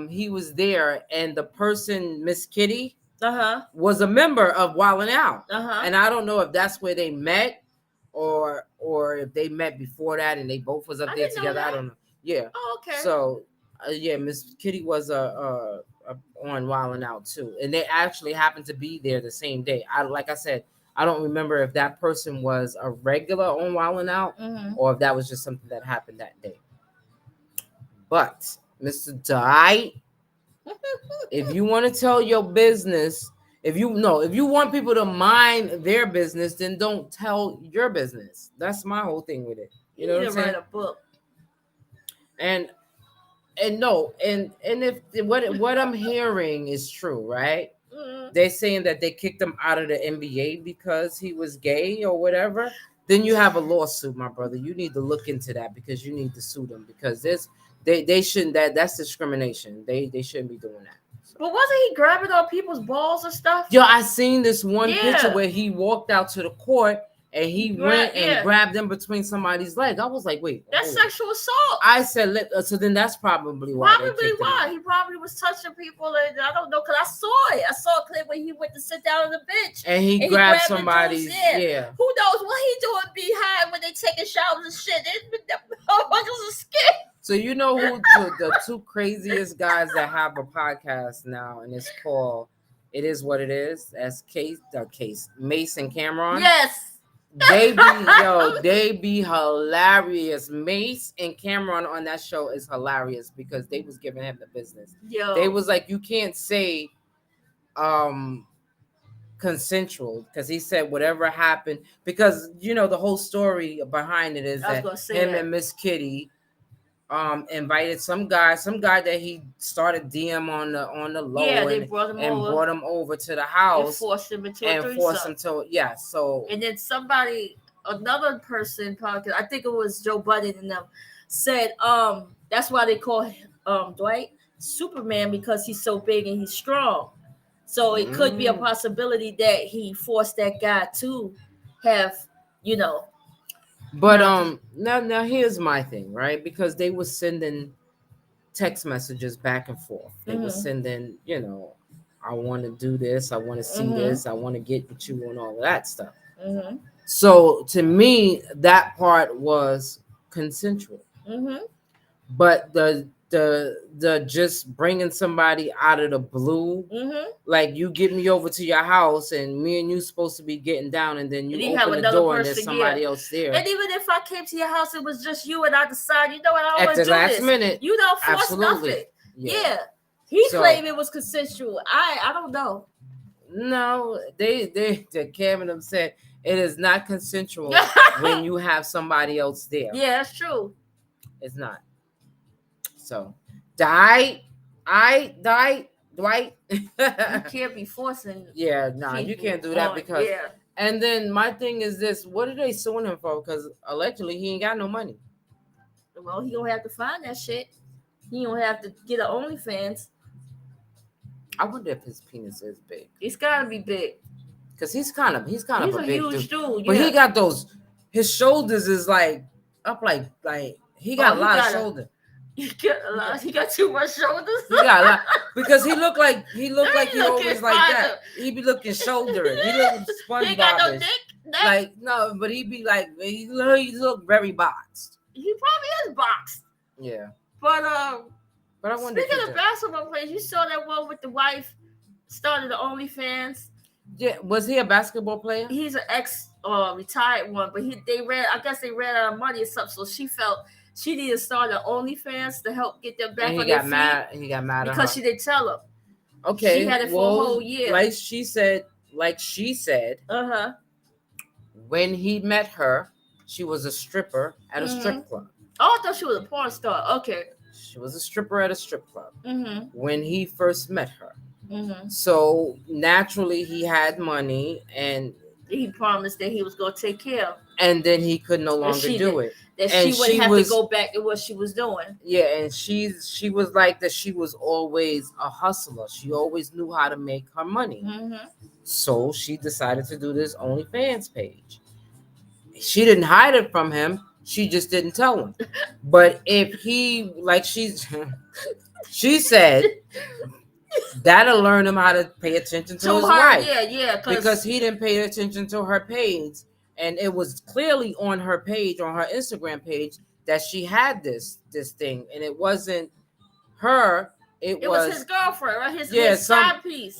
He was there, and the person, Miss Kitty, was a member of Wildin' Out, and I don't know if that's where they met, or if they met before that, and they both was up there together. I don't know. Yeah. Oh, okay. So, Miss Kitty was on Wildin' Out too, and they actually happened to be there the same day. Like I said, I don't remember if that person was a regular on Wildin' Out or if that was just something that happened that day. But Mr. Dwight, if you want to tell your business, if you want people to mind their business, then don't tell your business. That's my whole thing with it. You know what I'm saying? Write a book. And and no, and if what I'm hearing is true, right? Mhm. They're saying that they kicked him out of the NBA because he was gay or whatever. Then you have a lawsuit, my brother. You need to look into that because you need to sue them because this they shouldn't that's discrimination. They shouldn't be doing that. So. But wasn't he grabbing on people's balls and stuff? Yo, I seen this one picture Yeah. where he walked out to the court and he went and Yeah. grabbed them between somebody's leg. I was like, wait, That's hold on. sexual assault. I said, so then that's probably why. Probably why. He probably was touching people, and I don't know, because I saw it. I saw a clip where he went to sit down on the bench. And he grabbed somebody's, yeah. Who knows what he doing behind when they taking showers and shit? The motherfuckers are scared. So you know who the two craziest guys that have a podcast now, and it's called It Is What It Is. That's Mace and Cameron. Yes. They be hilarious. Mace and Cameron on that show is hilarious because they was giving him the business. Yo. They was like, you can't say consensual because he said whatever happened because you know the whole story behind it is that him and Miss Kitty invited some guy that he started DM on the low and brought him over to the house and forced him into so and then another person podcast, I think it was Joe Budden and them, said that's why they call Dwight Superman because he's so big and he's strong. So it could be a possibility that he forced that guy to have, But now here's my thing, right? Because they were sending text messages back and forth. They were sending, I want to do this, I want to see this, I want to get with you and all of that stuff. So to me, that part was consensual. But the just bringing somebody out of the blue, like you get me over to your house and me and you supposed to be getting down, and then you open the door and there's somebody else there. And even if I came to your house, it was just you and I decide, you know what, I don't want to do this. At this. the last minute, you don't force nothing. Yeah. He claimed it was consensual. I don't know. No, they Cam and them said it is not consensual when you have somebody else there. Yeah, that's true. It's not. So, Dwight. You can't be forcing. Yeah, you can't do that because. Yeah. And then my thing is this: what are they suing him for? Because allegedly he ain't got no money. Well, he don't have to find that shit. He don't have to get an OnlyFans. I wonder if his penis is big. It's gotta be big. Cause he's kind of a big huge dude. But he got those. His shoulders is like up, like he got a lot of shoulder. He got too much shoulders. He got a lot because he looked like he always like that. He be looking shouldering. He look SpongeBob. He got no dick. Like no, but he be like he look very boxed. He probably is boxed. Yeah. But I wonder. Speaking of basketball players, you saw that one with the wife started the OnlyFans. Yeah, was he a basketball player? He's an retired one, but I guess they ran out of money or something, so she felt she needed to start an OnlyFans to help get them back on their feet. He got mad because she didn't tell him. Okay, she had it for a whole year. Like she said. When he met her, she was a stripper at a strip club. Oh, I thought she was a porn star. Okay. She was a stripper at a strip club when he first met her. So naturally, he had money, and he promised that he was going to take care of. And then he could no longer do it. That she wouldn't have to go back to what she was doing. Yeah, and she was like that. She was always a hustler. She always knew how to make her money. So she decided to do this OnlyFans page. She didn't hide it from him. She just didn't tell him. But if he, like she said, that'll learn him how to pay attention to his wife. Yeah. Because he didn't pay attention to her page. And it was clearly on her page, on her Instagram page, that she had this thing. And it wasn't her. It was his girlfriend, right? His side piece.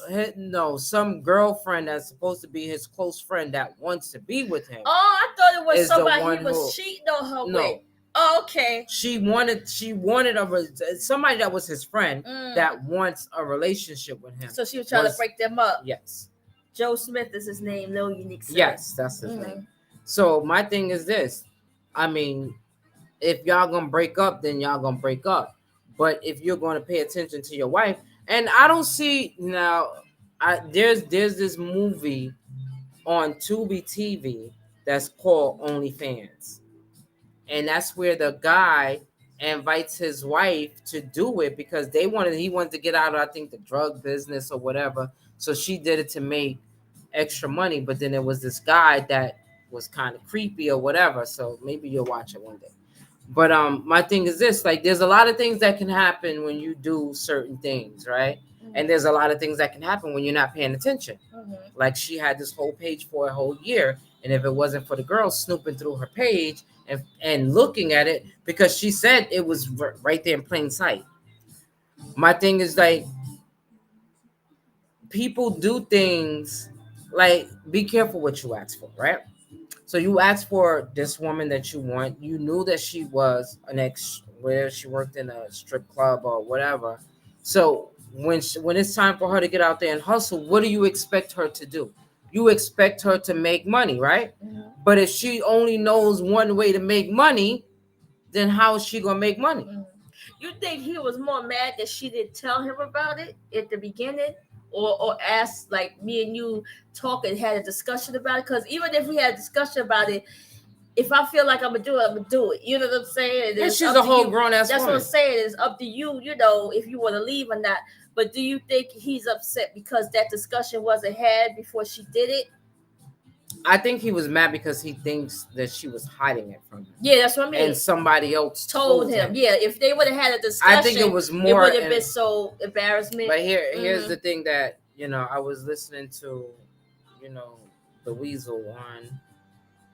Some girlfriend that's supposed to be his close friend that wants to be with him. Oh, I thought it was somebody he was cheating on her with. Oh, okay. She wanted somebody that was his friend that wants a relationship with him. So she was trying to break them up. Yes. Joe Smith is his name, Lil Unique. Yes, that's his name. So my thing is this. I mean, if y'all gonna break up, then y'all gonna break up. But if you're going to pay attention to your wife, and I don't see now, there's this movie on Tubi TV that's called OnlyFans, and that's where the guy invites his wife to do it because he wanted to get out of, I think, the drug business or whatever. So she did it to make extra money, but then there was this guy that was kind of creepy or whatever. So maybe you'll watch it one day. But my thing is this: like, there's a lot of things that can happen when you do certain things, right? Mhm. And there's a lot of things that can happen when you're not paying attention. Mhm. Like, she had this whole page for a whole year, and if it wasn't for the girl snooping through her page and looking at it, because she said it was right there in plain sight. My thing is, like, people do things, like, be careful what you ask for, right? So you asked for this woman that you want. You knew that she was an ex, where she worked in a strip club or whatever. So when it's time for her to get out there and hustle, what do you expect her to do? You expect her to make money, right? Mhm. But if she only knows one way to make money, then how is she gonna make money? Mhm. You think he was more mad that she didn't tell him about it at the beginning, or ask like me and you talk and had a discussion about it? Because even if we had a discussion about it, if I feel like I'm gonna do it, I'm gonna do it. You know what I'm saying? And she's a whole grown ass That's woman. what I'm saying. It's up to you. You know, if you want to leave or not. But do you think he's upset because that discussion wasn't had before she did it? I think he was mad because he thinks that she was hiding it from him. Yeah, that's what I mean. And somebody else told him. Yeah, if they would have had a discussion, I think it was more. It would have been so embarrassment. But here's the thing that I was listening to, the Weasel on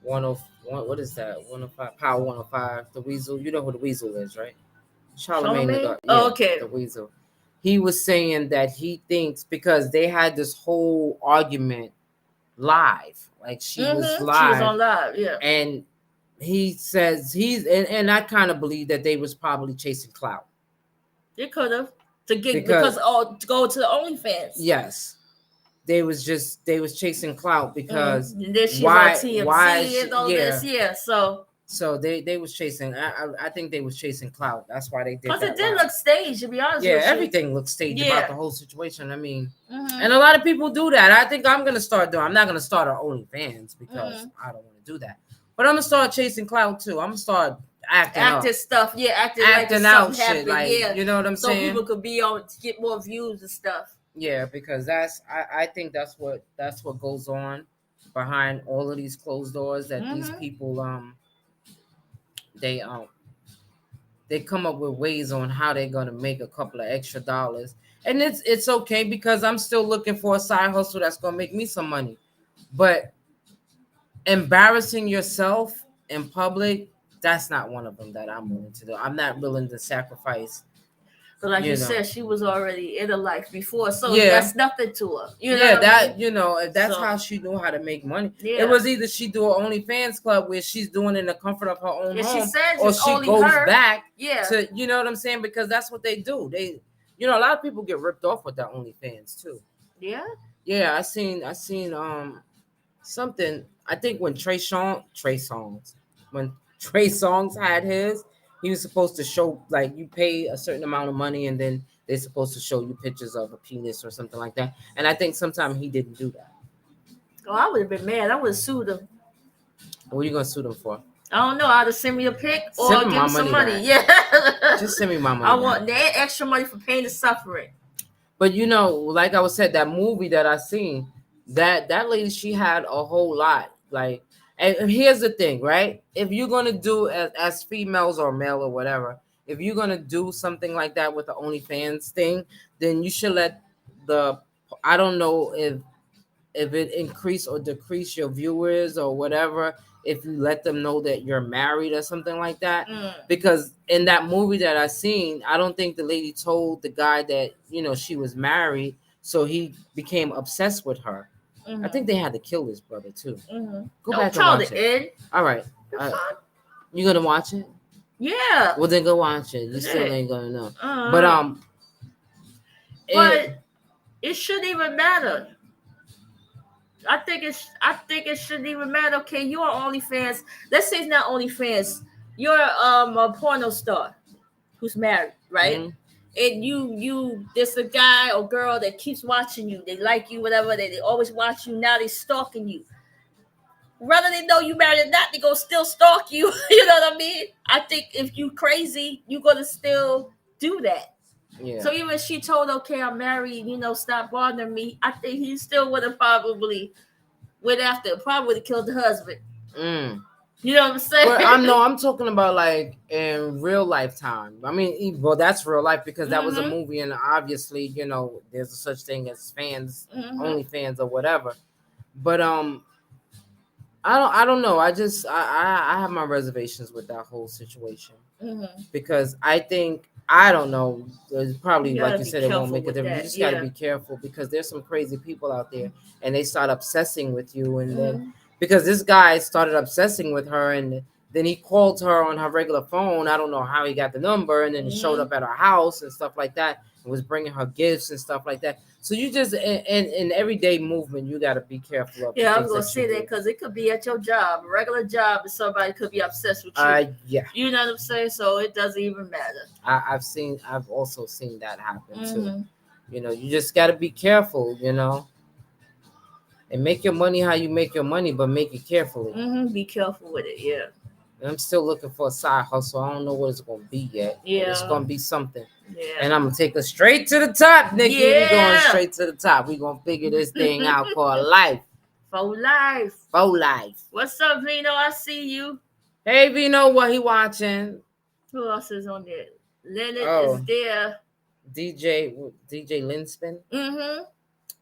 101. What is that? 105 Power 105. The Weasel. You know who the Weasel is, right? Charlemagne the God. Oh, okay. The Weasel. He was saying that he thinks because they had this whole argument live, like she was live. She was on live, yeah. And he says and I kind of believe that they was probably chasing clout. They could have to go to the OnlyFans. Yes, they was chasing clout because then she's on TMZ and all this, yeah. So they was chasing. I think they was chasing clout. That's why they did. Because it did look staged, to be honest. Yeah, with you. everything looked staged about the whole situation. I mean, and a lot of people do that. I think I'm gonna start doing. I'm not gonna start our OnlyFans because I don't want to do that. But I'm gonna start chasing clout too. I'm gonna start acting stuff. Yeah, acting like out shit. Happened. Like, yeah. You know what I'm saying? So people could be on to get more views and stuff. Yeah, because I think that's what goes on behind all of these closed doors. That these people they come up with ways on how they're gonna make a couple of extra dollars, and it's okay because I'm still looking for a side hustle that's gonna make me some money. But embarrassing yourself in public, that's not one of them that I'm willing to do. I'm not willing to sacrifice. But like you said, she was already in a life before, so that's nothing to her. You know that I mean? If that's how she knew how to make money. Yeah. It was either she do an OnlyFans club where she's doing it in the comfort of her own home, or she goes back to, you know what I'm saying? Because that's what they do. They, a lot of people get ripped off with that OnlyFans too. Yeah. Yeah, I seen something. I think when Trey Songz had his. He was supposed to show, like, you pay a certain amount of money and then they're supposed to show you pictures of a penis or something like that. And I think sometimes he didn't do that. Oh, I would have been mad. I would have sued him. What are you going to sue them for? I don't know. Either send me a pic or give me some money. Yeah. Just send me my money. I want that extra money for pain and suffering. But, like I was said, that movie that I seen, that lady, she had a whole lot. Like, and here's the thing, right? If you're going to do as females or male or whatever, if you're going to do something like that with the OnlyFans thing, then you should let I don't know if it increase or decrease your viewers or whatever, if you let them know that you're married or something like that. Because in that movie that I seen, I don't think the lady told the guy that, she was married. So he became obsessed with her. I think they had to kill his brother too. Go back and watch it. All right. You gonna watch it? Yeah. Well, then go watch it. You still ain't gonna know. But it shouldn't even matter. I think it shouldn't even matter. Okay, you're OnlyFans. Let's say it's not OnlyFans. You're a porno star who's married. right? And there's a guy or girl that keeps watching you. They like you, whatever. They always watch you. Now they stalking you. Whether they know you married or not, they gonna still stalk you. You know what I mean? I think if you crazy, you gonna still do that. Yeah. So even if she told, okay, I'm married, stop bothering me, I think he still would have probably went after, probably would have killed the husband. Mm. You know what I'm saying? But I'm talking about like in real lifetime. I mean, well, that's real life because that was a movie, and obviously, there's a such thing as fans, only fans or whatever. But I don't know. I have my reservations with that whole situation because I don't know. There's probably, like you said, it won't make a difference. You just got to be careful because there's some crazy people out there, and they start obsessing with you, and then because this guy started obsessing with her, and then he called her on her regular phone. I don't know how he got the number, and then he showed up at her house and stuff like that, and was bringing her gifts and stuff like that. So you just in everyday movement, you got to be careful of. Yeah, I was gonna say that because it could be at your job, a regular job, and somebody could be obsessed with you. Yeah. You know what I'm saying? So it doesn't even matter. I've also seen that happen too. You just got to be careful. And make your money how you make your money, but make it carefully. Be careful with it. Yeah. And I'm still looking for a side hustle. I don't know what it's gonna be yet. Yeah. But it's gonna be something. Yeah. And I'm gonna take us straight to the top, Nikki. Yeah. We're going straight to the top. We're gonna figure this thing out for life. For life. For life. What's up, Vino? I see you. Hey, Vino, what he watching? Who else is on there? Leonard is there. DJ Linspin.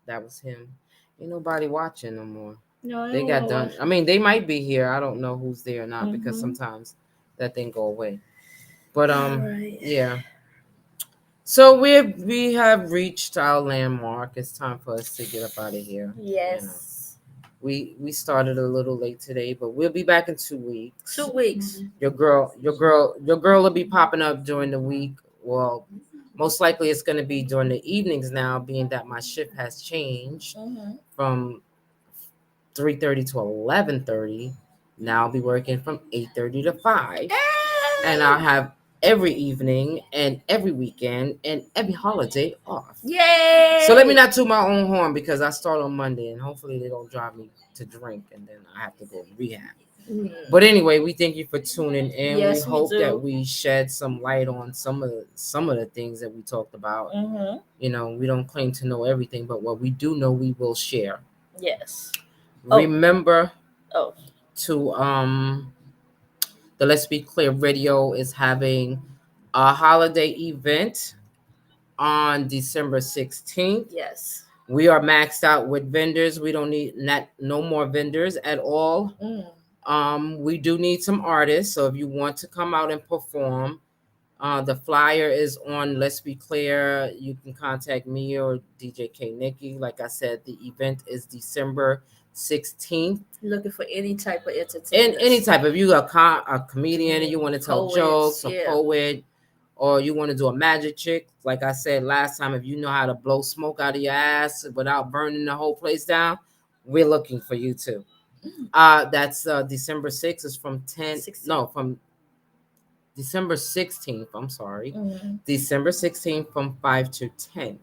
That was him. Ain't nobody watching no more. No, they got done. I mean, they might be here. I don't know who's there or not because sometimes that thing go away. But yeah. So we have reached our landmark. It's time for us to get up out of here. Yes. We started a little late today, but we'll be back in 2 weeks. 2 weeks. Your girl will be popping up during the week. Well, most likely it's going to be during the evenings now, being that my shift has changed from 3:30 to 11:30. Now I'll be working from 8:30 to 5. And I'll have every evening and every weekend and every holiday off. Yay! So let me not toot my own horn because I start on Monday and hopefully they don't drive me to drink and then I have to go to rehab. But anyway, we thank you for tuning in. Yes, we hope do. that we shed some light on some of the things that we talked about. We don't claim to know everything, but what we do know, we will share. Yes. Remember to the Let's Be Clear Radio is having a holiday event on December 16th. Yes. We are maxed out with vendors. We don't need no more vendors at all. We do need some artists. So if you want to come out and perform, the flyer is on Let's Be Clear. You can contact me or DJ NIKKI. Like I said, the event is December 16th. Looking for any type of entertainment. Any type of you a comedian and you want to tell jokes, a poet, or you want to do a magic trick. Like I said last time, if you know how to blow smoke out of your ass without burning the whole place down, we're looking for you too. That's December 6th is from December 16th. I'm sorry. December 16th from 5 to 10.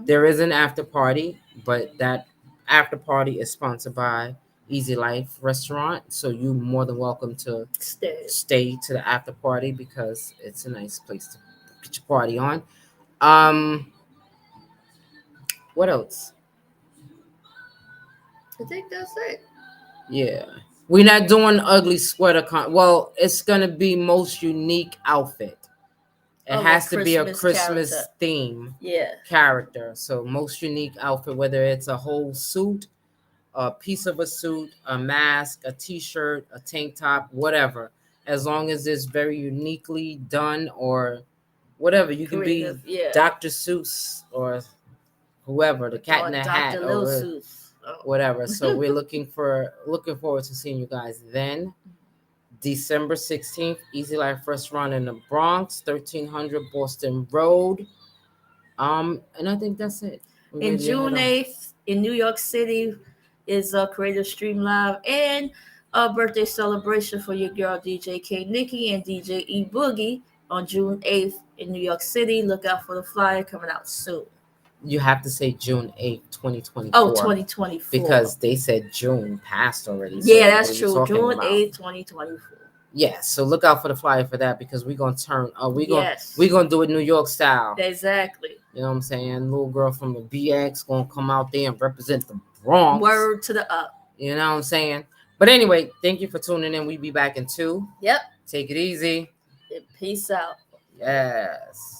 There is an after party, but that after party is sponsored by Easy Life Restaurant, so you're more than welcome to stay to the after party because it's a nice place to get your party on. What else? I think that's it. Yeah, we're not doing ugly sweater well, it's gonna be most unique outfit. It has to be a Christmas theme character. So most unique outfit, whether it's a whole suit, a piece of a suit, a mask, a t-shirt, a tank top, whatever. As long as it's very uniquely done or whatever. You can be Dr. Seuss or whoever, the Cat in the Hat or whatever. So we're looking forward to seeing you guys then. December 16th, Easy Life Restaurant in the Bronx, 1300 Boston Road. And I think that's it. And June 8th in New York City is a Creative Stream Live and a birthday celebration for your girl DJ NIKKI and DJ E Boogie on June 8th in New York City. Look out for the flyer coming out soon. You have to say June 8th, 2024. Oh, 2024. Because they said June passed already. So yeah, what that's are you true. talking June about? 8th, 2024. Yeah, so look out for the flyer for that because we're gonna turn Yes. we're gonna do it New York style. Exactly. You know what I'm saying? Little girl from the BX gonna come out there and represent the Bronx. Word to the up. You know what I'm saying? But anyway, thank you for tuning in. We'll be back in 2. Yep. Take it easy. Peace out. Yes.